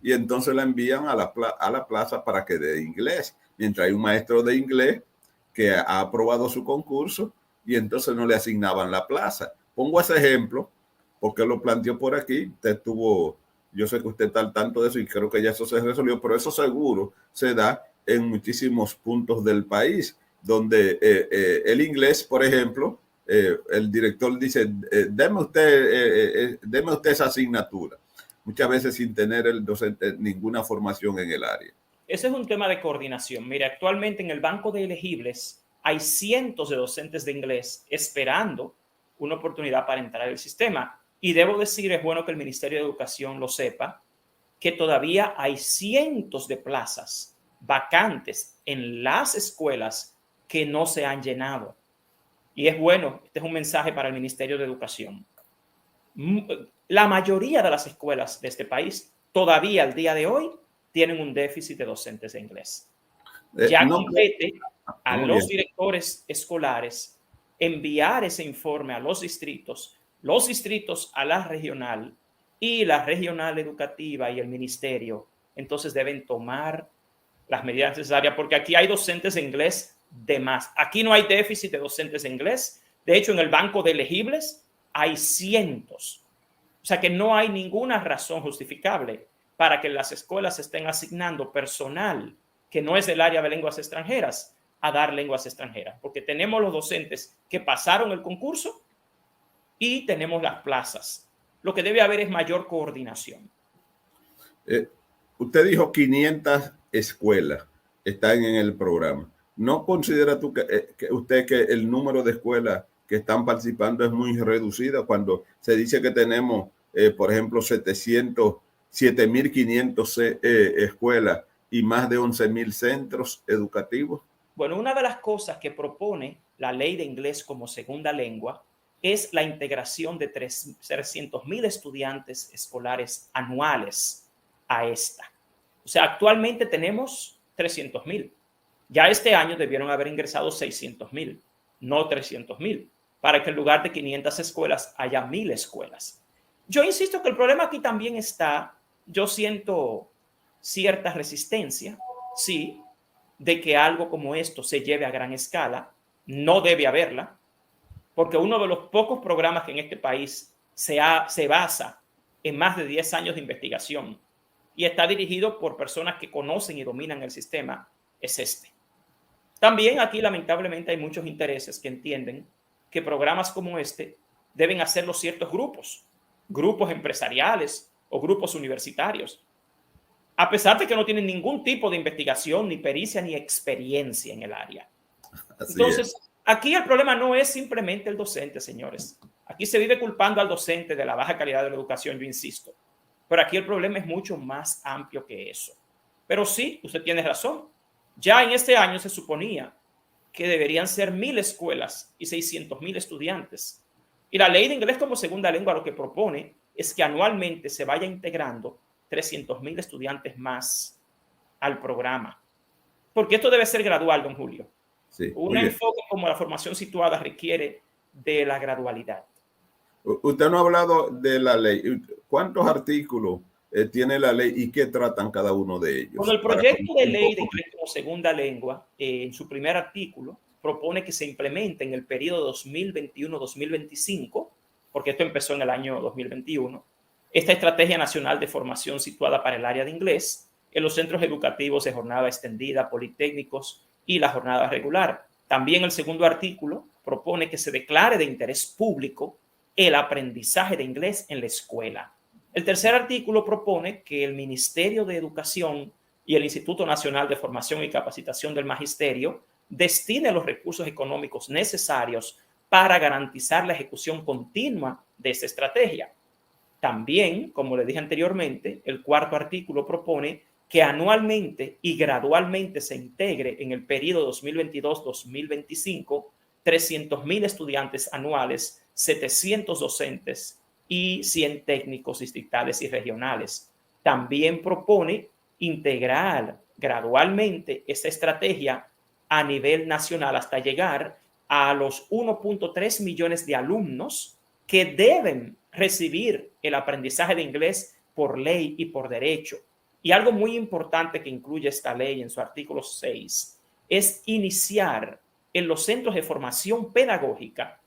y entonces la envían a la plaza para que dé inglés, mientras hay un maestro de inglés que ha aprobado su concurso y entonces no le asignaban la plaza. Pongo ese ejemplo porque lo planteó por aquí. Usted tuvo, yo sé que usted está al tanto de eso y creo que ya eso se resolvió, pero eso seguro se da en muchísimos puntos del país, donde el inglés, por ejemplo, el director dice, deme usted esa asignatura, muchas veces sin tener el docente ninguna formación en el área. Ese es un tema de coordinación. Mire, actualmente en el banco de elegibles hay cientos de docentes de inglés esperando una oportunidad para entrar al sistema. Y debo decir, es bueno que el Ministerio de Educación lo sepa, que todavía hay cientos de plazas vacantes en las escuelas que no se han llenado. Y es bueno, este es un mensaje para el Ministerio de Educación. La mayoría de las escuelas de este país todavía al día de hoy tienen un déficit de docentes de inglés. Ya compete a los directores escolares enviar ese informe a los distritos a la regional y la regional educativa y el ministerio. Entonces deben tomar las medidas necesarias porque aquí hay docentes de inglés de más. Aquí no hay déficit de docentes de inglés. De hecho, en el banco de elegibles hay cientos. O sea que no hay ninguna razón justificable para que las escuelas estén asignando personal que no es del área de lenguas extranjeras a dar lenguas extranjeras, porque tenemos los docentes que pasaron el concurso y tenemos las plazas. Lo que debe haber es mayor coordinación. Usted dijo 500 escuelas están en el programa. ¿No considera tú que usted que el número de escuelas que están participando es muy reducida cuando se dice que tenemos, por ejemplo, 7.500 escuelas y más de 11.000 centros educativos? Bueno, una de las cosas que propone la ley de inglés como segunda lengua es la integración de 300.000 estudiantes escolares anuales a esta. O sea, actualmente tenemos 300.000. Ya este año debieron haber ingresado 600.000, no 300.000, para que en lugar de 500 escuelas haya 1.000 escuelas. Yo insisto que el problema aquí también está, yo siento cierta resistencia, sí, de que algo como esto se lleve a gran escala. No debe haberla, porque uno de los pocos programas que en este país se basa en más de 10 años de investigación y está dirigido por personas que conocen y dominan el sistema es este. También aquí lamentablemente hay muchos intereses que entienden que programas como este deben hacerlo ciertos grupos empresariales o grupos universitarios, a pesar de que no tienen ningún tipo de investigación, ni pericia, ni experiencia en el área. Entonces, aquí el problema no es simplemente el docente, señores. Aquí se vive culpando al docente de la baja calidad de la educación, yo insisto. Pero aquí el problema es mucho más amplio que eso. Pero sí, usted tiene razón. Ya en este año se suponía que deberían ser 1.000 escuelas y 600.000 estudiantes. Y la ley de inglés como segunda lengua lo que propone es que anualmente se vaya integrando 300.000 estudiantes más al programa. Porque esto debe ser gradual, don Julio. Sí, un enfoque como la formación situada requiere de la gradualidad. Usted no ha hablado de la ley. ¿Cuántos artículos tiene la ley y qué tratan cada uno de ellos? Con el proyecto de ley de inglés como segunda lengua, en su primer artículo, propone que se implemente en el periodo 2021-2025, porque esto empezó en el año 2021, esta estrategia nacional de formación situada para el área de inglés en los centros educativos de jornada extendida, politécnicos y la jornada regular. También el segundo artículo propone que se declare de interés público el aprendizaje de inglés en la escuela. El tercer artículo propone que el Ministerio de Educación y el Instituto Nacional de Formación y Capacitación del Magisterio destine los recursos económicos necesarios para garantizar la ejecución continua de esta estrategia. También, como le dije anteriormente, el cuarto artículo propone que anualmente y gradualmente se integre en el periodo 2022-2025 300,000 estudiantes anuales, 700 docentes y 100 técnicos distritales y regionales. También propone integrar gradualmente esta estrategia a nivel nacional hasta llegar a los 1.3 millones de alumnos que deben recibir el aprendizaje de inglés por ley y por derecho. Y algo muy importante que incluye esta ley en su artículo 6 es iniciar en los centros de formación pedagógica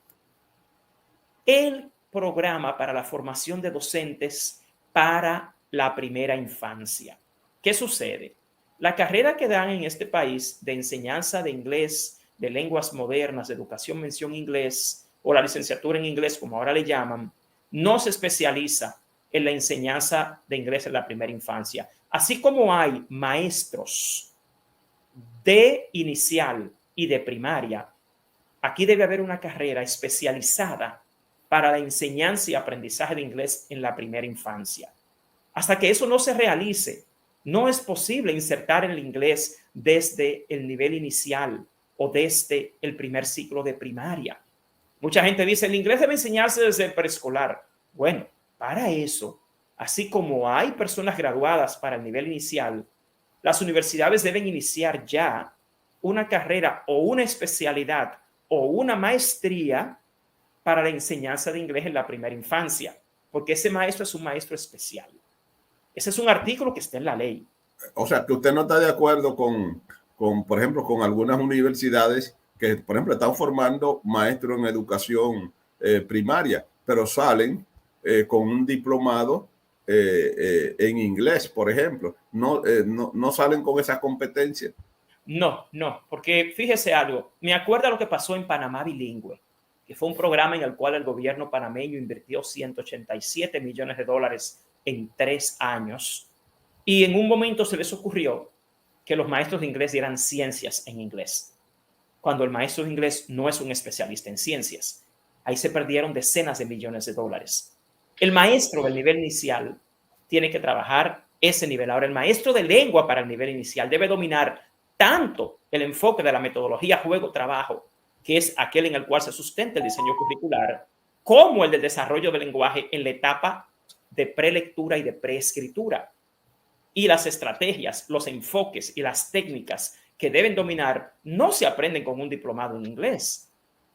el programa para la formación de docentes para la primera infancia. ¿Qué sucede? La carrera que dan en este país de enseñanza de inglés, de lenguas modernas, de educación mención inglés o la licenciatura en inglés, como ahora le llaman, no se especializa en la enseñanza de inglés en la primera infancia. Así como hay maestros de inicial y de primaria, aquí debe haber una carrera especializada para la enseñanza y aprendizaje de inglés en la primera infancia. Hasta que eso no se realice, no es posible insertar el inglés desde el nivel inicial o desde el primer ciclo de primaria. Mucha gente dice, el inglés debe enseñarse desde el preescolar. Bueno, para eso, así como hay personas graduadas para el nivel inicial, las universidades deben iniciar ya una carrera o una especialidad o una maestría para la enseñanza de inglés en la primera infancia, porque ese maestro es un maestro especial. Ese es un artículo que está en la ley. O sea, que usted no está de acuerdo con por ejemplo, con algunas universidades que, por ejemplo, están formando maestros en educación primaria, pero salen con un diplomado en inglés, por ejemplo. No salen con esas competencias. No, porque fíjese algo. Me acuerdo lo que pasó en Panamá Bilingüe, que fue un programa en el cual el gobierno panameño invirtió $187 millones en 3 años. Y en un momento se les ocurrió que los maestros de inglés dieran ciencias en inglés, cuando el maestro de inglés no es un especialista en ciencias. Ahí se perdieron decenas de millones de dólares. El maestro del nivel inicial tiene que trabajar ese nivel. Ahora, el maestro de lengua para el nivel inicial debe dominar tanto el enfoque de la metodología juego-trabajo, que es aquel en el cual se sustenta el diseño curricular, como el del desarrollo del lenguaje en la etapa de prelectura y de preescritura. Y las estrategias, los enfoques y las técnicas que deben dominar no se aprenden con un diplomado en inglés.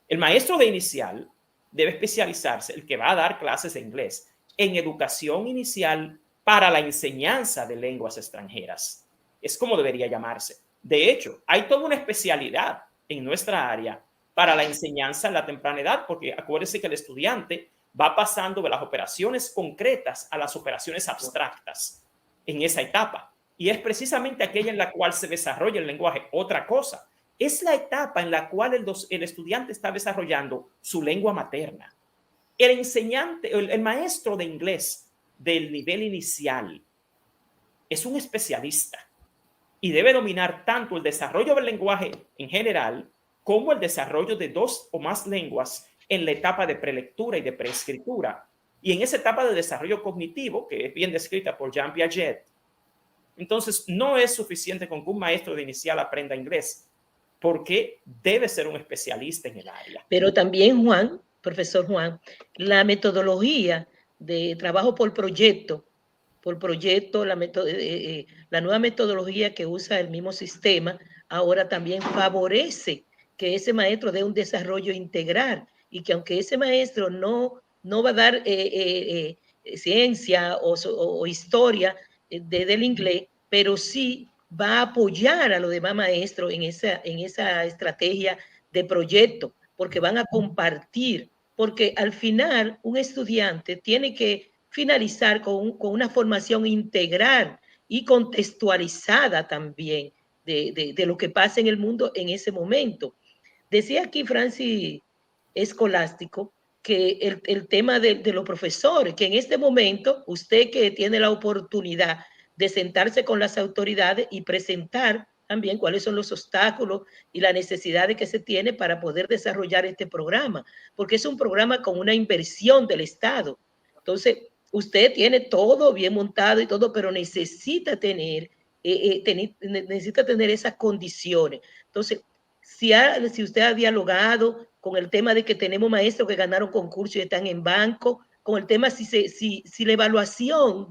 El maestro de inicial debe especializarse, el que va a dar clases de inglés, en educación inicial para la enseñanza de lenguas extranjeras. Es como debería llamarse. De hecho, hay toda una especialidad en nuestra área para la enseñanza en la temprana edad, porque acuérdense que el estudiante va pasando de las operaciones concretas a las operaciones abstractas en esa etapa. Y es precisamente aquella en la cual se desarrolla el lenguaje. Otra cosa, es la etapa en la cual el estudiante está desarrollando su lengua materna. El enseñante, el maestro de inglés del nivel inicial es un especialista y debe dominar tanto el desarrollo del lenguaje en general como el desarrollo de 2 o más lenguas en la etapa de prelectura y de preescritura. Y en esa etapa de desarrollo cognitivo, que es bien descrita por Jean Piaget, entonces no es suficiente con que un maestro de inicial aprenda inglés, porque debe ser un especialista en el área. Pero también, Juan, profesor Juan, la metodología de trabajo por proyecto, la nueva metodología que usa el mismo sistema, ahora también favorece que ese maestro dé un desarrollo integral y que aunque ese maestro no va a dar ciencia o historia del inglés, pero sí va a apoyar a los demás maestros en esa estrategia de proyecto, porque van a compartir, porque al final un estudiante tiene que finalizar con una formación integral y contextualizada también de lo que pasa en el mundo en ese momento. Decía aquí Francis Escolástico que el tema de los profesores, que en este momento usted que tiene la oportunidad de sentarse con las autoridades y presentar también cuáles son los obstáculos y las necesidades que se tiene para poder desarrollar este programa, porque es un programa con una inversión del Estado. Entonces, usted tiene todo bien montado y todo, pero necesita tener necesita tener esas condiciones. Entonces, si usted ha dialogado con el tema de que tenemos maestros que ganaron concursos y están en banco, con el tema si la evaluación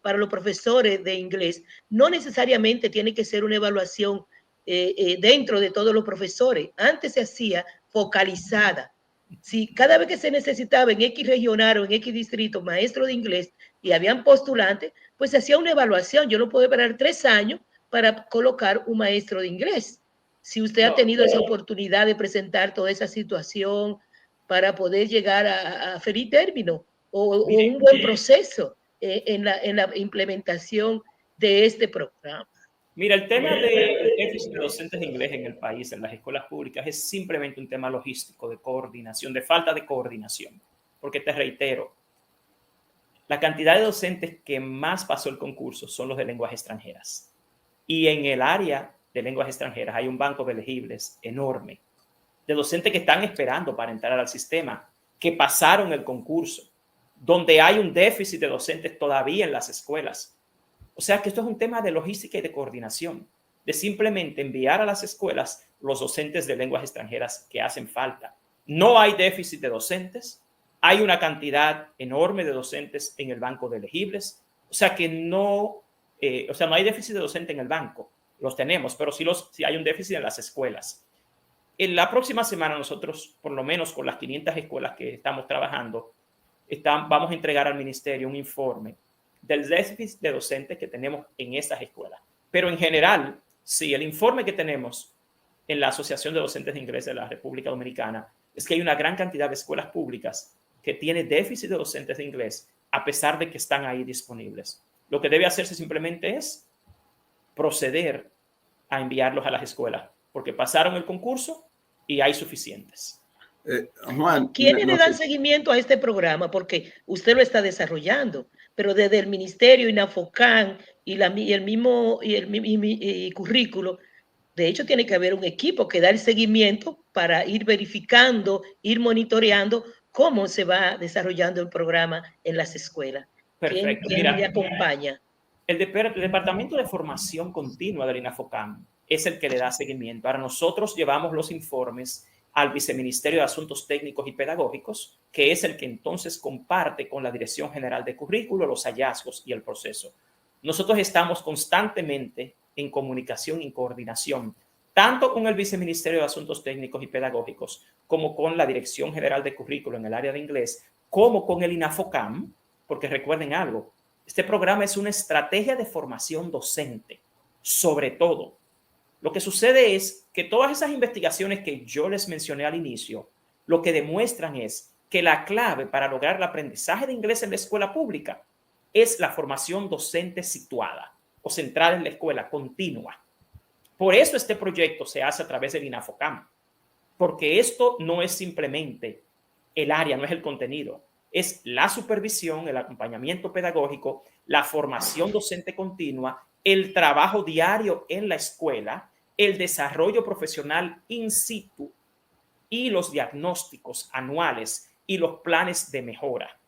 para los profesores de inglés no necesariamente tiene que ser una evaluación dentro de todos los profesores. Antes se hacía focalizada. Si cada vez que se necesitaba en X regional o en X distrito maestro de inglés y habían postulantes, pues se hacía una evaluación. Yo no puedo esperar 3 años para colocar un maestro de inglés. Si usted ha tenido esa oportunidad de presentar toda esa situación para poder llegar a feliz término o un buen proceso en la implementación de este programa. Mira, el tema del déficit de docentes de inglés en el país, en las escuelas públicas, es simplemente un tema logístico, de coordinación, de falta de coordinación. Porque te reitero, la cantidad de docentes que más pasó el concurso son los de lenguas extranjeras. Y en el área de lenguas extranjeras hay un banco de elegibles enorme, de docentes que están esperando para entrar al sistema, que pasaron el concurso, donde hay un déficit de docentes todavía en las escuelas. O sea que esto es un tema de logística y de coordinación, de simplemente enviar a las escuelas los docentes de lenguas extranjeras que hacen falta. No hay déficit de docentes, hay una cantidad enorme de docentes en el banco de elegibles, o sea que no hay déficit de docente en el banco, los tenemos, pero sí hay un déficit en las escuelas. En la próxima semana nosotros, por lo menos con las 500 escuelas que estamos trabajando, vamos a entregar al ministerio un informe del déficit de docentes que tenemos en esas escuelas. Pero en general, sí, el informe que tenemos en la Asociación de Docentes de Inglés de la República Dominicana es que hay una gran cantidad de escuelas públicas que tiene déficit de docentes de inglés a pesar de que están ahí disponibles. Lo que debe hacerse simplemente es proceder a enviarlos a las escuelas, porque pasaron el concurso y hay suficientes. Juan, ¿quiénes le dan seguimiento a este programa? Porque usted lo está desarrollando, pero desde el ministerio, INAFOCAN y el mismo currículo, de hecho tiene que haber un equipo que da el seguimiento para ir verificando, ir monitoreando cómo se va desarrollando el programa en las escuelas. Perfecto. ¿Quién le acompaña? El Departamento de Formación Continua del INAFOCAN es el que le da seguimiento. Ahora nosotros llevamos los informes al Viceministerio de Asuntos Técnicos y Pedagógicos, que es el que entonces comparte con la Dirección General de Currículo los hallazgos y el proceso. Nosotros estamos constantemente en comunicación y coordinación, tanto con el Viceministerio de Asuntos Técnicos y Pedagógicos, como con la Dirección General de Currículo en el área de inglés, como con el INAFOCAN, porque recuerden algo, este programa es una estrategia de formación docente, sobre todo. Lo que sucede es que todas esas investigaciones que yo les mencioné al inicio, lo que demuestran es que la clave para lograr el aprendizaje de inglés en la escuela pública es la formación docente situada o centrada en la escuela continua. Por eso este proyecto se hace a través del INAFOCAM, porque esto no es simplemente el área, no es el contenido, es la supervisión, el acompañamiento pedagógico, la formación docente continua, el trabajo diario en la escuela, el desarrollo profesional in situ y los diagnósticos anuales y los planes de mejora.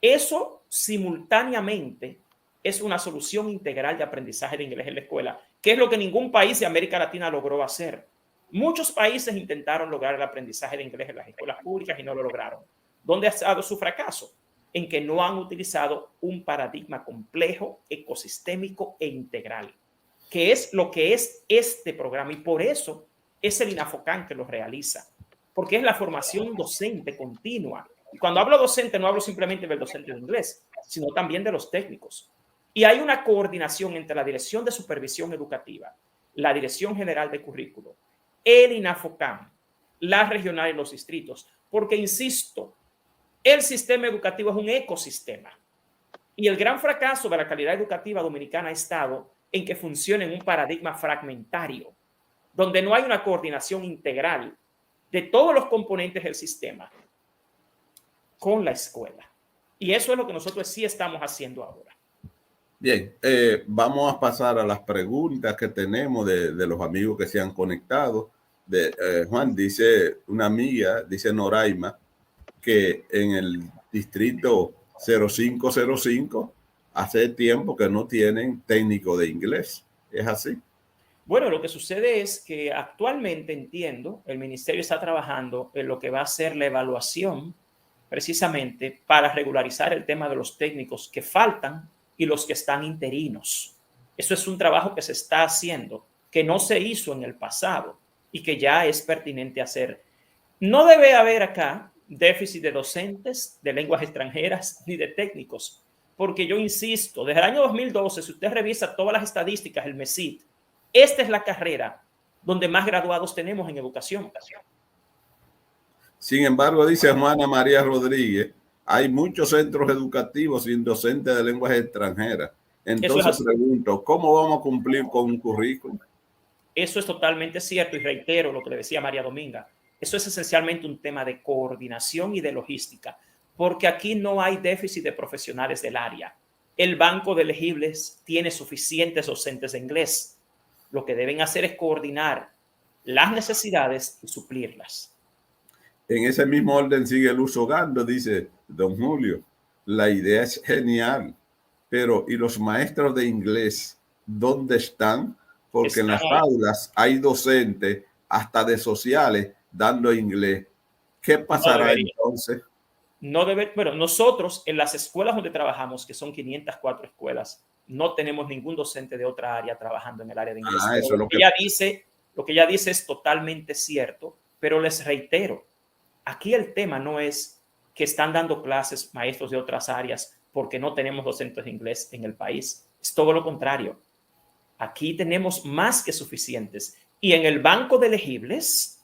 Eso simultáneamente es una solución integral de aprendizaje de inglés en la escuela, que es lo que ningún país de América Latina logró hacer. Muchos países intentaron lograr el aprendizaje de inglés en las escuelas públicas y no lo lograron. ¿Dónde ha estado su fracaso? En que no han utilizado un paradigma complejo, ecosistémico e integral, que es lo que es este programa, y por eso es el INAFOCAN que lo realiza, porque es la formación docente continua. Y cuando hablo docente, no hablo simplemente del docente de inglés, sino también de los técnicos. Y hay una coordinación entre la Dirección de Supervisión Educativa, la Dirección General de Currículo, el INAFOCAN, la regional y los distritos, porque, insisto, el sistema educativo es un ecosistema. Y el gran fracaso de la calidad educativa dominicana ha estado en que funcione en un paradigma fragmentario, donde no hay una coordinación integral de todos los componentes del sistema con la escuela. Y eso es lo que nosotros sí estamos haciendo ahora. Bien, vamos a pasar a las preguntas que tenemos de los amigos que se han conectado. Juan, dice una amiga, dice Noraima, que en el distrito 0505 hace tiempo que no tienen técnico de inglés. ¿Es así? Bueno, lo que sucede es que actualmente, entiendo, el ministerio está trabajando en lo que va a ser la evaluación precisamente para regularizar el tema de los técnicos que faltan y los que están interinos. Eso es un trabajo que se está haciendo, que no se hizo en el pasado y que ya es pertinente hacer. No debe haber acá déficit de docentes de lenguas extranjeras ni de técnicos, porque yo insisto, desde el año 2012, si usted revisa todas las estadísticas, el MESID, esta es la carrera donde más graduados tenemos en educación. Sin embargo, dice Juana María Rodríguez, hay muchos centros educativos sin docentes de lenguas extranjeras. Entonces pregunto, ¿cómo vamos a cumplir con un currículum? Eso es totalmente cierto y reitero lo que le decía María Dominga. Eso es esencialmente un tema de coordinación y de logística, porque aquí no hay déficit de profesionales del área. El banco de elegibles tiene suficientes docentes de inglés. Lo que deben hacer es coordinar las necesidades y suplirlas. En ese mismo orden sigue Luz Ogando, dice don Julio. La idea es genial, pero ¿y los maestros de inglés dónde están? Porque en las aulas hay docentes, hasta de sociales, dando inglés. ¿Qué pasará entonces? No debe, bueno, nosotros en las escuelas donde trabajamos, que son 504 escuelas, no tenemos ningún docente de otra área trabajando en el área de inglés. Eso es lo que ella dice es totalmente cierto, pero les reitero, aquí el tema no es que están dando clases maestros de otras áreas porque no tenemos docentes de inglés en el país. Es todo lo contrario. Aquí tenemos más que suficientes. Y en el banco de elegibles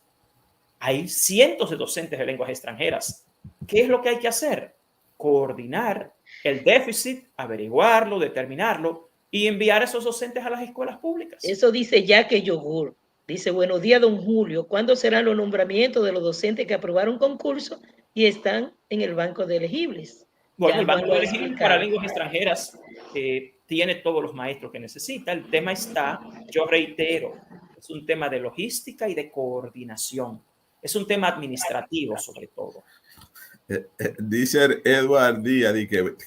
hay cientos de docentes de lenguas extranjeras. ¿Qué es lo que hay que hacer? Coordinar el déficit, averiguarlo, determinarlo y enviar a esos docentes a las escuelas públicas. Eso dice Yaque Yogur. Dice, buenos días, don Julio. ¿Cuándo serán los nombramientos de los docentes que aprobaron concurso y están en el banco de elegibles? Bueno, el banco de elegibles para lenguas extranjeras tiene todos los maestros que necesita. El tema está, yo reitero, es un tema de logística y de coordinación. Es un tema administrativo sobre todo. Dice Edward Díaz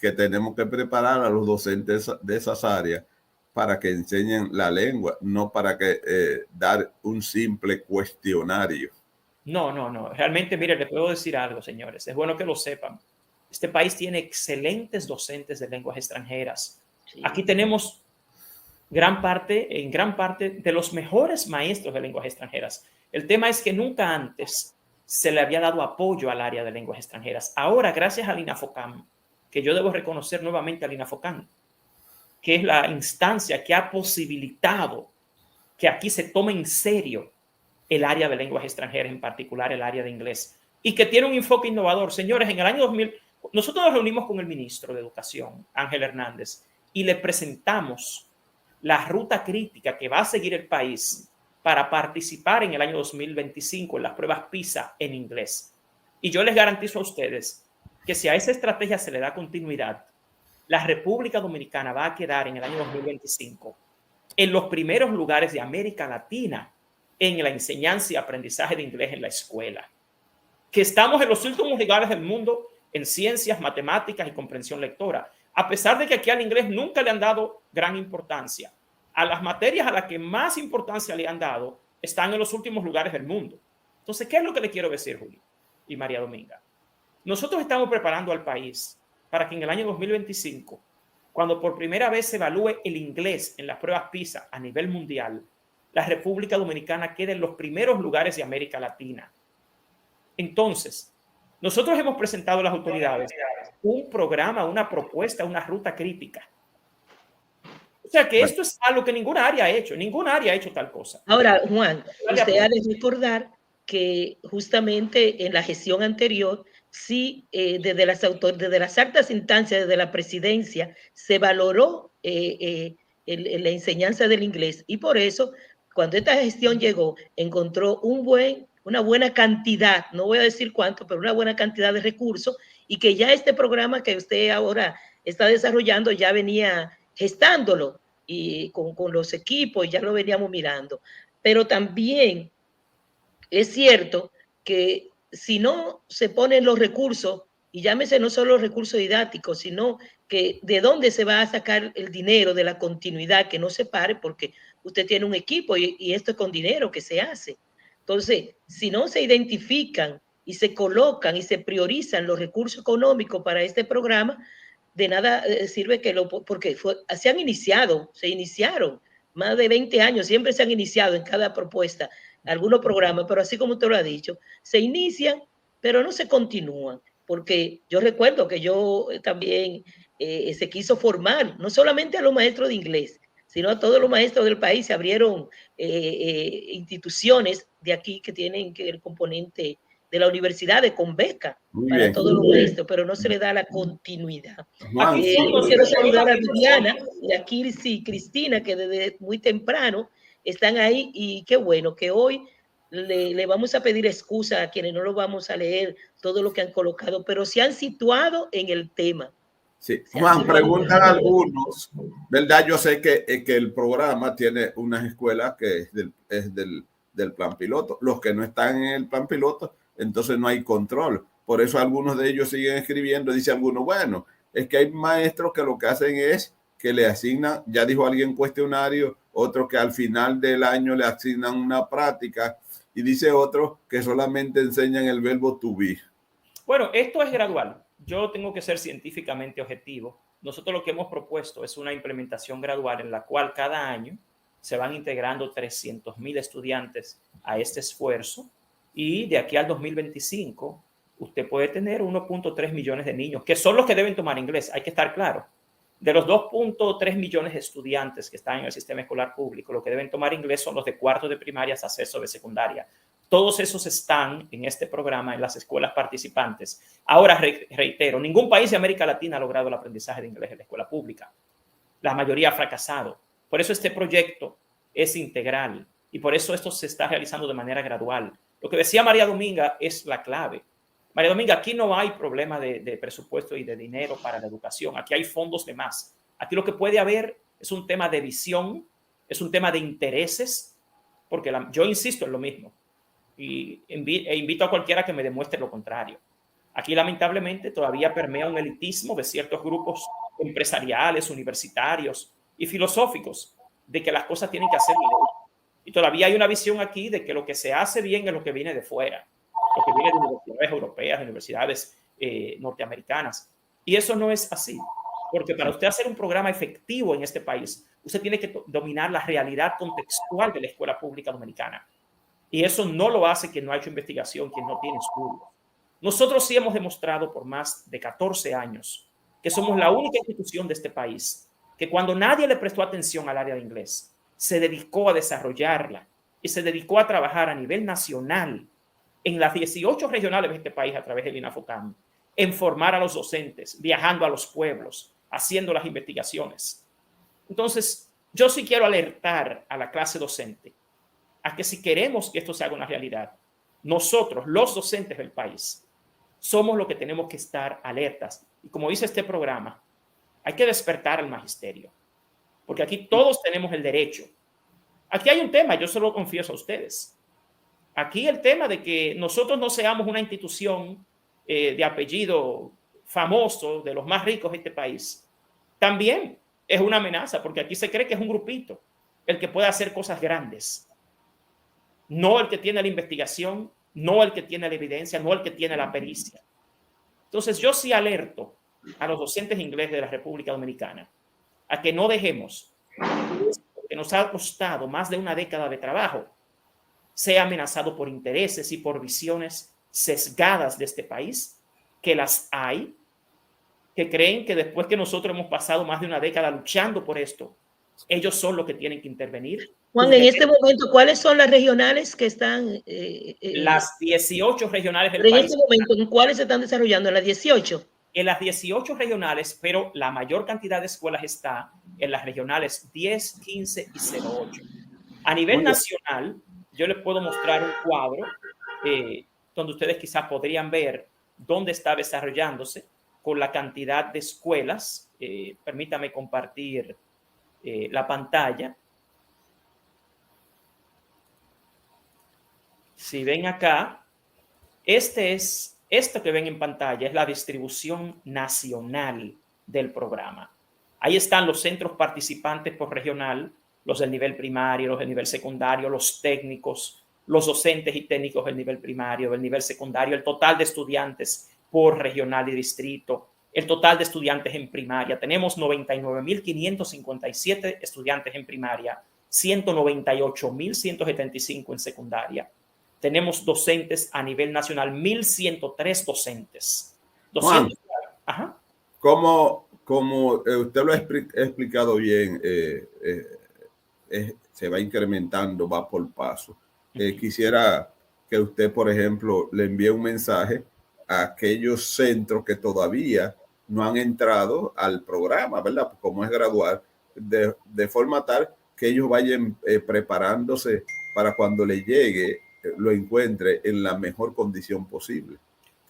que tenemos que preparar a los docentes de esas áreas para que enseñen la lengua, no para que dar un simple cuestionario. No. Realmente, mire, les puedo decir algo, señores. Es bueno que lo sepan. Este país tiene excelentes docentes de lenguas extranjeras. Sí. Aquí tenemos en gran parte de los mejores maestros de lenguas extranjeras. El tema es que nunca antes se le había dado apoyo al área de lenguas extranjeras. Ahora, gracias al INAFOCAM, que yo debo reconocer nuevamente al INAFOCAM, que es la instancia que ha posibilitado que aquí se tome en serio el área de lenguas extranjeras, en particular el área de inglés, y que tiene un enfoque innovador. Señores, en el año 2000, nosotros nos reunimos con el ministro de Educación, Ángel Hernández, y le presentamos la ruta crítica que va a seguir el país para participar en el año 2025 en las pruebas PISA en inglés. Y yo les garantizo a ustedes que si a esa estrategia se le da continuidad, la República Dominicana va a quedar en el año 2025 en los primeros lugares de América Latina en la enseñanza y aprendizaje de inglés en la escuela. Que estamos en los últimos lugares del mundo en ciencias, matemáticas y comprensión lectora, a pesar de que aquí al inglés nunca le han dado gran importancia. A las materias a las que más importancia le han dado están en los últimos lugares del mundo. Entonces, ¿qué es lo que le quiero decir, Julio y María Dominga? Nosotros estamos preparando al país para que en el año 2025, cuando por primera vez se evalúe el inglés en las pruebas PISA a nivel mundial, la República Dominicana quede en los primeros lugares de América Latina. Entonces, nosotros hemos presentado a las autoridades un programa, una propuesta, una ruta crítica. O sea que esto es algo que ninguna área ha hecho tal cosa. Ahora, Juan, usted ha de recordar que justamente en la gestión anterior, sí, desde las altas instancias, desde la presidencia, se valoró la enseñanza del inglés y por eso, cuando esta gestión llegó, encontró una buena cantidad, no voy a decir cuánto, pero una buena cantidad de recursos y que ya este programa que usted ahora está desarrollando ya venía gestándolo y con los equipos, ya lo veníamos mirando. Pero también es cierto que si no se ponen los recursos, y llámese no solo los recursos didácticos, sino que de dónde se va a sacar el dinero de la continuidad, que no se pare, porque usted tiene un equipo y esto es con dinero que se hace. Entonces, si no se identifican y se colocan y se priorizan los recursos económicos para este programa, de nada sirve que porque se iniciaron más de 20 años, siempre se han iniciado en cada propuesta algunos programas, pero así como usted lo ha dicho, se inician, pero no se continúan, porque yo recuerdo que yo también se quiso formar, no solamente a los maestros de inglés, sino a todos los maestros del país. Se abrieron instituciones de aquí que tienen el componente de la universidad con beca para todos los maestros, pero no se le da la continuidad. Quiero saludar a Viviana y a Kirsi y Cristina, que desde muy temprano están ahí, y qué bueno que hoy le vamos a pedir excusa a quienes no lo vamos a leer todo lo que han colocado, pero se han situado en el tema. Sí. Juan, preguntan algunos, ¿verdad? Yo sé que el programa tiene unas escuelas que es del plan piloto. Los que no están en el plan piloto, entonces no hay control. Por eso algunos de ellos siguen escribiendo. Dice alguno, bueno, es que hay maestros que lo que hacen es que le asignan, ya dijo alguien, cuestionario, otro que al final del año le asignan una práctica, y dice otro que solamente enseñan el verbo to be. Bueno, esto es gradual. Yo tengo que ser científicamente objetivo. Nosotros lo que hemos propuesto es una implementación gradual en la cual cada año se van integrando 300,000 estudiantes a este esfuerzo, y de aquí al 2025 usted puede tener 1.3 millones de niños, que son los que deben tomar inglés, hay que estar claro. De los 2.3 millones de estudiantes que están en el sistema escolar público, los que deben tomar inglés son los de cuarto de primaria hasta sexto de secundaria. Todos esos están en este programa en las escuelas participantes. Ahora, reitero, ningún país de América Latina ha logrado el aprendizaje de inglés en la escuela pública. La mayoría ha fracasado. Por eso este proyecto es integral y por eso esto se está realizando de manera gradual. Lo que decía María Dominga es la clave. María Dominga, aquí no hay problema de presupuesto y de dinero para la educación. Aquí hay fondos de más. Aquí lo que puede haber es un tema de visión, es un tema de intereses, porque yo insisto en lo mismo. E invito a cualquiera que me demuestre lo contrario. Aquí lamentablemente todavía permea un elitismo de ciertos grupos empresariales, universitarios y filosóficos de que las cosas tienen que hacer bien. Y todavía hay una visión aquí de que lo que se hace bien es lo que viene de fuera, lo que viene de universidades europeas, de universidades norteamericanas. Y eso no es así, porque para usted hacer un programa efectivo en este país, usted tiene que dominar la realidad contextual de la escuela pública dominicana. Y eso no lo hace quien no ha hecho investigación, quien no tiene estudios. Nosotros sí hemos demostrado por más de 14 años que somos la única institución de este país que, cuando nadie le prestó atención al área de inglés, se dedicó a desarrollarla y se dedicó a trabajar a nivel nacional en las 18 regionales de este país a través del INAFOCAM, en formar a los docentes, viajando a los pueblos, haciendo las investigaciones. Entonces, yo sí quiero alertar a la clase docente a que, si queremos que esto se haga una realidad, nosotros, los docentes del país, somos los que tenemos que estar alertas. Y como dice este programa, hay que despertar al magisterio, porque aquí todos tenemos el derecho. Aquí hay un tema, yo se lo confieso a ustedes. Aquí el tema de que nosotros no seamos una institución de apellido famoso, de los más ricos de este país, también es una amenaza, porque aquí se cree que es un grupito el que puede hacer cosas grandes. No el que tiene la investigación, no el que tiene la evidencia, no el que tiene la pericia. Entonces, yo sí alerto a los docentes ingleses de la República Dominicana a que no dejemos que nos ha costado más de una década de trabajo sea amenazado por intereses y por visiones sesgadas de este país, que las hay, que creen que después que nosotros hemos pasado más de una década luchando por esto, ellos son los que tienen que intervenir. Juan, en este momento, ¿cuáles son las regionales que están? Las 18 regionales del país. En país. este momento, ¿en cuáles se están desarrollando? ¿En las 18? En las 18 regionales, pero la mayor cantidad de escuelas está en las regionales 10, 15 y 08. A nivel nacional, yo les puedo mostrar un cuadro donde ustedes quizás podrían ver dónde está desarrollándose con la cantidad de escuelas. Permítame compartir la pantalla. Si ven acá, esto que ven en pantalla es la distribución nacional del programa. Ahí están los centros participantes por regional, los del nivel primario, los del nivel secundario, los técnicos, los docentes y técnicos del nivel primario, del nivel secundario, el total de estudiantes por regional y distrito, el total de estudiantes en primaria. Tenemos 99.557 estudiantes en primaria, 198.175 en secundaria. Tenemos docentes a nivel nacional, 1.103 docentes. 200, Juan, ajá. como usted lo ha explicado bien, se va incrementando, va por paso. Quisiera que usted, por ejemplo, le envíe un mensaje a aquellos centros que todavía no han entrado al programa, ¿verdad? Como es gradual, de forma tal que ellos vayan preparándose para cuando le llegue, lo encuentre en la mejor condición posible.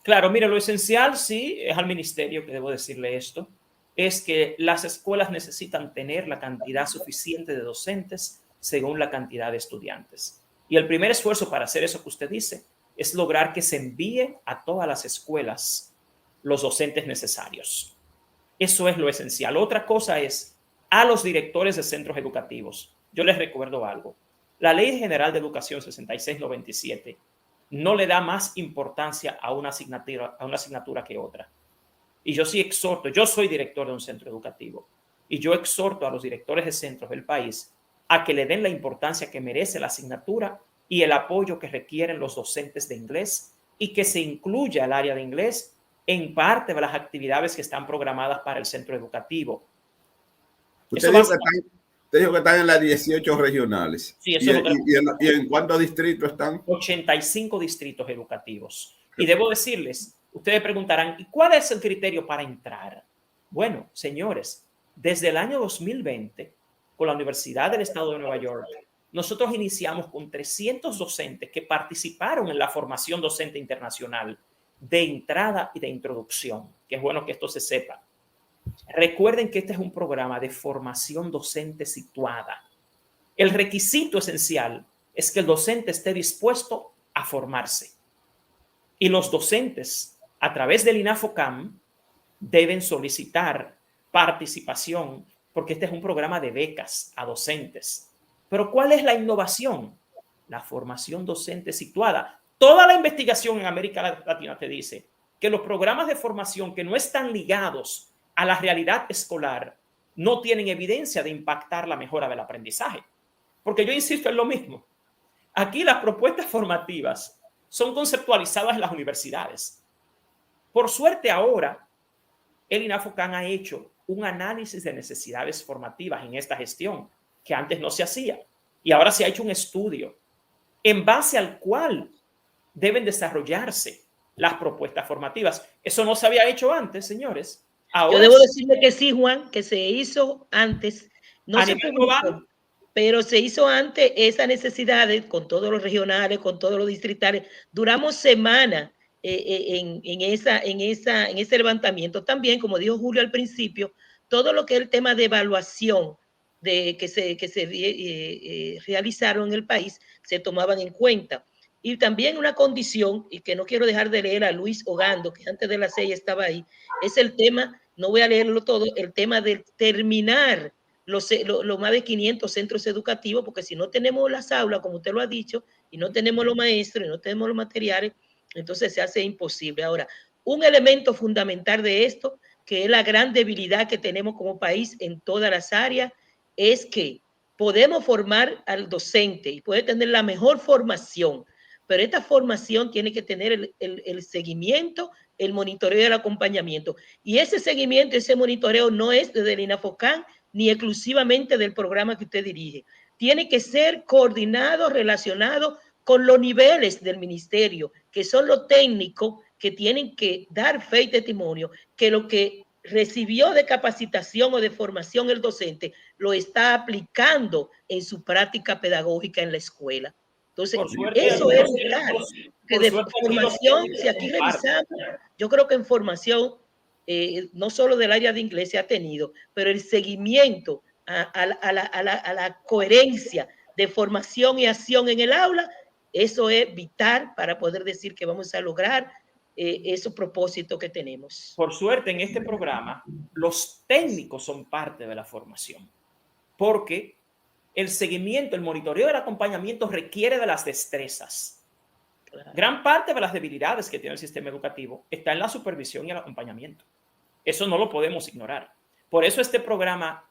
Claro, mira, lo esencial, sí, es al ministerio que debo decirle esto, es que las escuelas necesitan tener la cantidad suficiente de docentes según la cantidad de estudiantes. Y el primer esfuerzo para hacer eso que usted dice es lograr que se envíe a todas las escuelas los docentes necesarios. Eso es lo esencial. Otra cosa es a los directores de centros educativos. Yo les recuerdo algo. La Ley General de Educación 6697 no le da más importancia a una asignatura que otra. Y yo sí exhorto, yo soy director de un centro educativo, y yo exhorto a los directores de centros del país a que le den la importancia que merece la asignatura y el apoyo que requieren los docentes de inglés, y que se incluya el área de inglés en parte de las actividades que están programadas para el centro educativo. Usted dijo que están en las 18 regionales. Sí, eso ¿Y en cuántos distritos están? 85 distritos educativos. Y debo decirles, ustedes preguntarán, ¿y cuál es el criterio para entrar? Bueno, señores, desde el año 2020, con la Universidad del Estado de Nueva York, nosotros iniciamos con 300 docentes que participaron en la formación docente internacional de entrada y de introducción, que es bueno que esto se sepa. Recuerden que este es un programa de formación docente situada. El requisito esencial es que el docente esté dispuesto a formarse. Y los docentes, a través del INAFOCAM, deben solicitar participación, porque este es un programa de becas a docentes. Pero ¿cuál es la innovación? La formación docente situada. Toda la investigación en América Latina te dice que los programas de formación que no están ligados a la realidad escolar no tienen evidencia de impactar la mejora del aprendizaje. Porque yo insisto en lo mismo. Aquí las propuestas formativas son conceptualizadas en las universidades. Por suerte ahora, el INAFOCAM ha hecho un análisis de necesidades formativas en esta gestión, que antes no se hacía. Y ahora se ha hecho un estudio en base al cual deben desarrollarse las propuestas formativas. Eso no se había hecho antes, señores. Ahora yo debo decirle que sí, Juan, que se hizo antes. No se publicó, pero se hizo antes esa necesidad con todos los regionales, con todos los distritales. Duramos semanas en ese levantamiento. También, como dijo Julio al principio, todo lo que es el tema de evaluación que se realizaron en el país se tomaban en cuenta. Y también una condición, y que no quiero dejar de leer a Luis Ogando, que antes de las 6 estaba ahí, es el tema, no voy a leerlo todo, el tema de terminar los más de 500 centros educativos, porque si no tenemos las aulas, como usted lo ha dicho, y no tenemos los maestros, y no tenemos los materiales, entonces se hace imposible. Ahora, un elemento fundamental de esto, que es la gran debilidad que tenemos como país en todas las áreas, es que podemos formar al docente y puede tener la mejor formación, pero esta formación tiene que tener el seguimiento, el monitoreo y el acompañamiento. Y ese seguimiento, ese monitoreo no es desde el INAFOCAM ni exclusivamente del programa que usted dirige. Tiene que ser coordinado, relacionado con los niveles del ministerio, que son los técnicos que tienen que dar fe y testimonio que lo que recibió de capacitación o de formación el docente lo está aplicando en su práctica pedagógica en la escuela. Entonces, eso es vital, que de formación, si aquí revisamos, yo creo que en formación, no solo del área de inglés se ha tenido, pero el seguimiento a la coherencia de formación y acción en el aula, eso es vital para poder decir que vamos a lograr esos propósitos que tenemos. Por suerte, en este programa, los técnicos son parte de la formación, porque el seguimiento, el monitoreo y el acompañamiento requiere de las destrezas. Claro. Gran parte de las debilidades que tiene el sistema educativo está en la supervisión y el acompañamiento. Eso no lo podemos ignorar. Por eso este programa,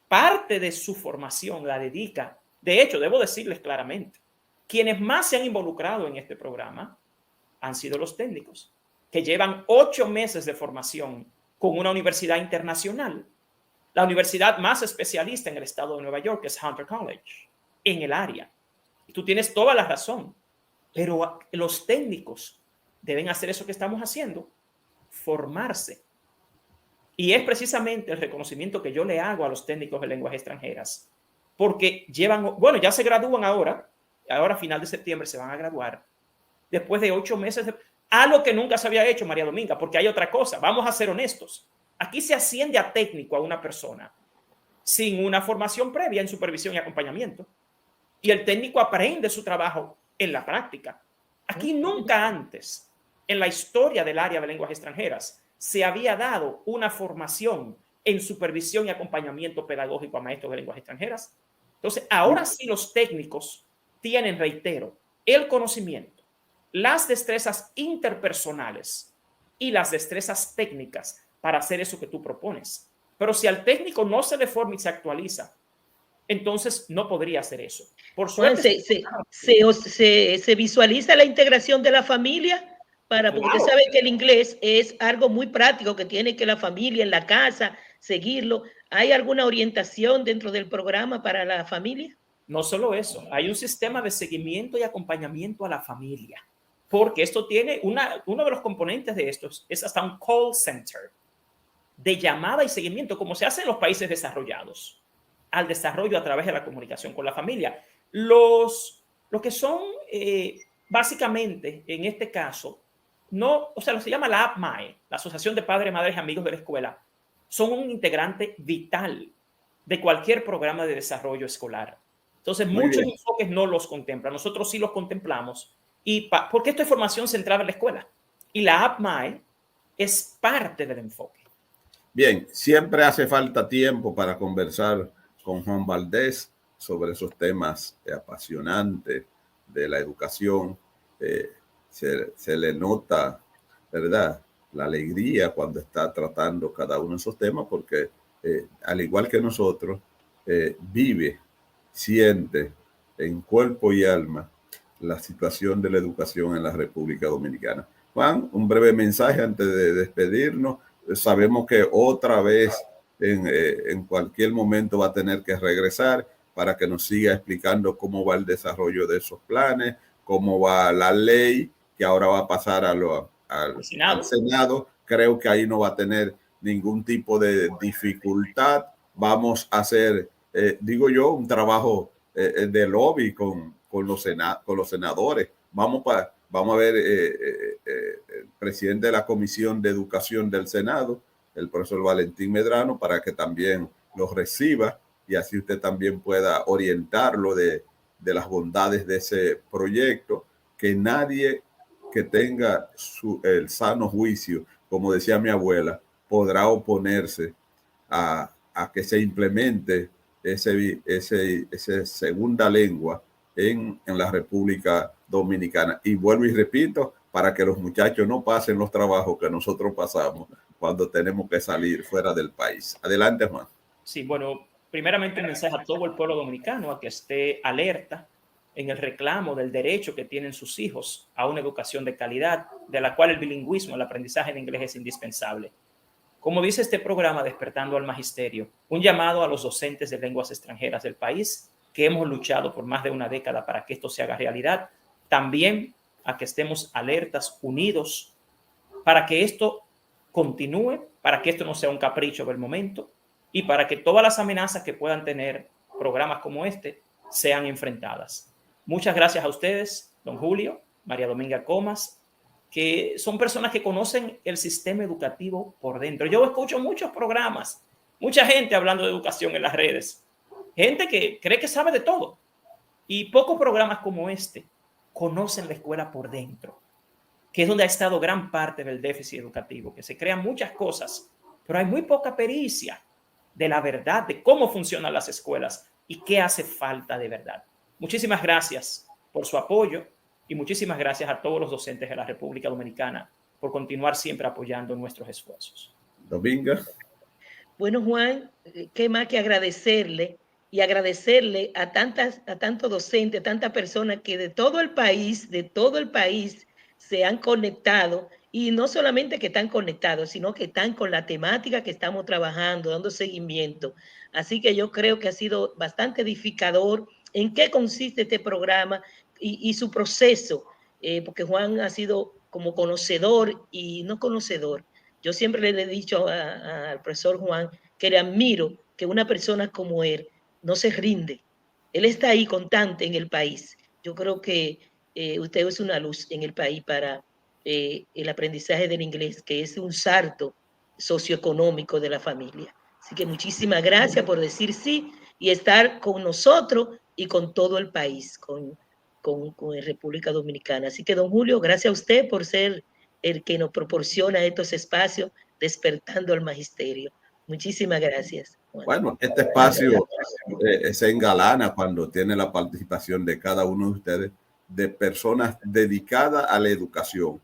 parte de su formación la dedica. De hecho, debo decirles claramente, quienes más se han involucrado en este programa han sido los técnicos, que llevan 8 meses de formación con una universidad internacional, la universidad más especialista en el estado de Nueva York, que es Hunter College, en el área. Y tú tienes toda la razón, pero los técnicos deben hacer eso que estamos haciendo, formarse. Y es precisamente el reconocimiento que yo le hago a los técnicos de lenguas extranjeras, porque llevan, bueno, ya se gradúan ahora a final de septiembre se van a graduar, después de 8 meses, algo que nunca se había hecho, María Dominga, porque hay otra cosa, vamos a ser honestos. Aquí se asciende a técnico a una persona sin una formación previa en supervisión y acompañamiento. Y el técnico aprende su trabajo en la práctica. Aquí nunca antes, en la historia del área de lenguas extranjeras, se había dado una formación en supervisión y acompañamiento pedagógico a maestros de lenguas extranjeras. Entonces, ahora sí los técnicos tienen, reitero, el conocimiento, las destrezas interpersonales y las destrezas técnicas para hacer eso que tú propones. Pero si al técnico no se le forma y se actualiza, entonces no podría hacer eso. Por suerte, se visualiza la integración de la familia, porque usted sabe que el inglés es algo muy práctico que tiene que la familia en la casa seguirlo. ¿Hay alguna orientación dentro del programa para la familia? No solo eso, hay un sistema de seguimiento y acompañamiento a la familia, porque esto tiene uno de los componentes de estos es hasta un call center de llamada y seguimiento, como se hace en los países desarrollados, al desarrollo a través de la comunicación con la familia. Lo que son, básicamente, en este caso, lo se llama la APMAE, la Asociación de Padres, Madres y Amigos de la Escuela, son un integrante vital de cualquier programa de desarrollo escolar. Entonces, muchos enfoques no los contemplan. Nosotros sí los contemplamos. Porque esto es formación centrada en la escuela. Y la APMAE es parte del enfoque. Bien, siempre hace falta tiempo para conversar con Juan Valdés sobre esos temas apasionantes de la educación. Se le nota, ¿verdad?, la alegría cuando está tratando cada uno de esos temas, porque al igual que nosotros, vive, siente en cuerpo y alma la situación de la educación en la República Dominicana. Juan, un breve mensaje antes de despedirnos. Sabemos que otra vez en cualquier momento va a tener que regresar para que nos siga explicando cómo va el desarrollo de esos planes, cómo va la ley que ahora va a pasar al Senado. Creo que ahí no va a tener ningún tipo de dificultad. Vamos a hacer, digo yo, un trabajo de lobby con los senadores. Vamos a ver el presidente de la Comisión de Educación del Senado, el profesor Valentín Medrano, para que también los reciba y así usted también pueda orientarlo de las bondades de ese proyecto, que nadie que tenga el sano juicio, como decía mi abuela, podrá oponerse a que se implemente esa segunda lengua en la República Dominicana. Y vuelvo y repito, para que los muchachos no pasen los trabajos que nosotros pasamos cuando tenemos que salir fuera del país. Adelante, Juan. Sí, bueno, primeramente un mensaje a todo el pueblo dominicano a que esté alerta en el reclamo del derecho que tienen sus hijos a una educación de calidad, de la cual el bilingüismo, el aprendizaje de inglés es indispensable. Como dice este programa Despertando al Magisterio, un llamado a los docentes de lenguas extranjeras del país que hemos luchado por más de una década para que esto se haga realidad, también a que estemos alertas, unidos, para que esto continúe, para que esto no sea un capricho del momento y para que todas las amenazas que puedan tener programas como este sean enfrentadas. Muchas gracias a ustedes, don Julio, María Dominga Comas, que son personas que conocen el sistema educativo por dentro. Yo escucho muchos programas, mucha gente hablando de educación en las redes, gente que cree que sabe de todo, y pocos programas como este conocen la escuela por dentro. que es donde ha estado gran parte del déficit educativo, que se crean muchas cosas, pero hay muy poca pericia de la verdad, de cómo funcionan las escuelas y qué hace falta de verdad. Muchísimas gracias por su apoyo y muchísimas gracias a todos los docentes de la República Dominicana por continuar siempre apoyando nuestros esfuerzos. Dominga. Bueno, Juan, qué más que agradecerle y agradecerle a tantos docentes, a tantas personas que de todo el país se han conectado, y no solamente que están conectados, sino que están con la temática que estamos trabajando, dando seguimiento. Así que yo creo que ha sido bastante edificador en qué consiste este programa y su proceso, porque Juan ha sido como conocedor y no conocedor. Yo siempre le he dicho al profesor Juan que le admiro que una persona como él no se rinde. Él está ahí constante en el país. Yo creo que usted es una luz en el país para el aprendizaje del inglés, que es un salto socioeconómico de la familia. Así que muchísimas gracias por decir sí y estar con nosotros y con todo el país, con República Dominicana. Así que, don Julio, gracias a usted por ser el que nos proporciona estos espacios despertando al magisterio. Muchísimas gracias. Bueno, este espacio se engalana cuando tiene la participación de cada uno de ustedes, de personas dedicadas a la educación,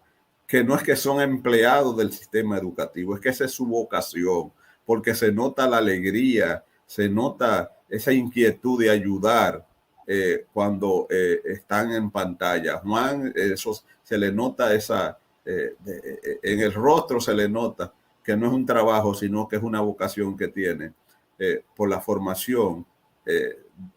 que no es que son empleados del sistema educativo, es que esa es su vocación, porque se nota la alegría, se nota esa inquietud de ayudar cuando están en pantalla. Juan, eso se le nota en el rostro se le nota que no es un trabajo, sino que es una vocación que tiene por la formación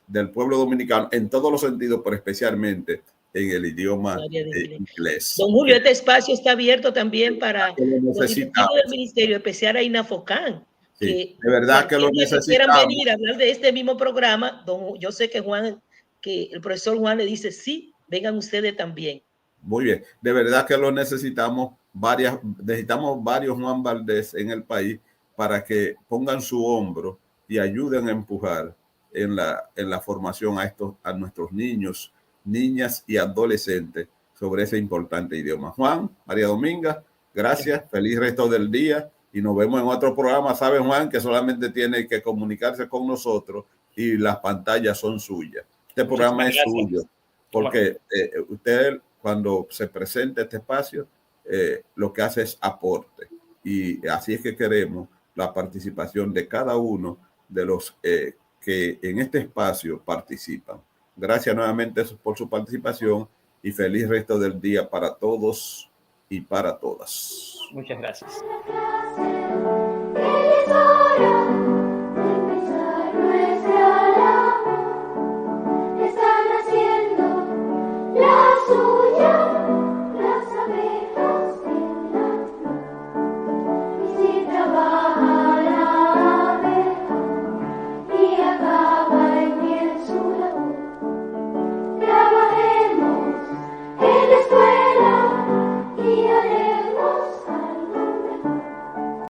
del pueblo dominicano en todos los sentidos, pero especialmente en el idioma inglés. Don Julio, este espacio está abierto también para los directivos del ministerio, especial a Inafocán. Sí, de verdad que lo necesitamos. Quieran venir a hablar de este mismo programa, yo sé que el profesor Juan le dice, sí, vengan ustedes también. Muy bien, de verdad que lo necesitamos. Necesitamos varios Juan Valdés en el país para que pongan su hombro y ayuden a empujar en la formación a nuestros niños, niñas y adolescentes sobre ese importante idioma. Juan, María Dominga, gracias, feliz resto del día y nos vemos en otro programa. Sabe, Juan, que solamente tiene que comunicarse con nosotros y las pantallas son suyas. Este programa es suyo, porque usted, cuando se presenta este espacio, lo que hace es aporte, y así es que queremos la participación de cada uno de los que en este espacio participan. Gracias nuevamente por su participación y feliz resto del día para todos y para todas. Muchas gracias.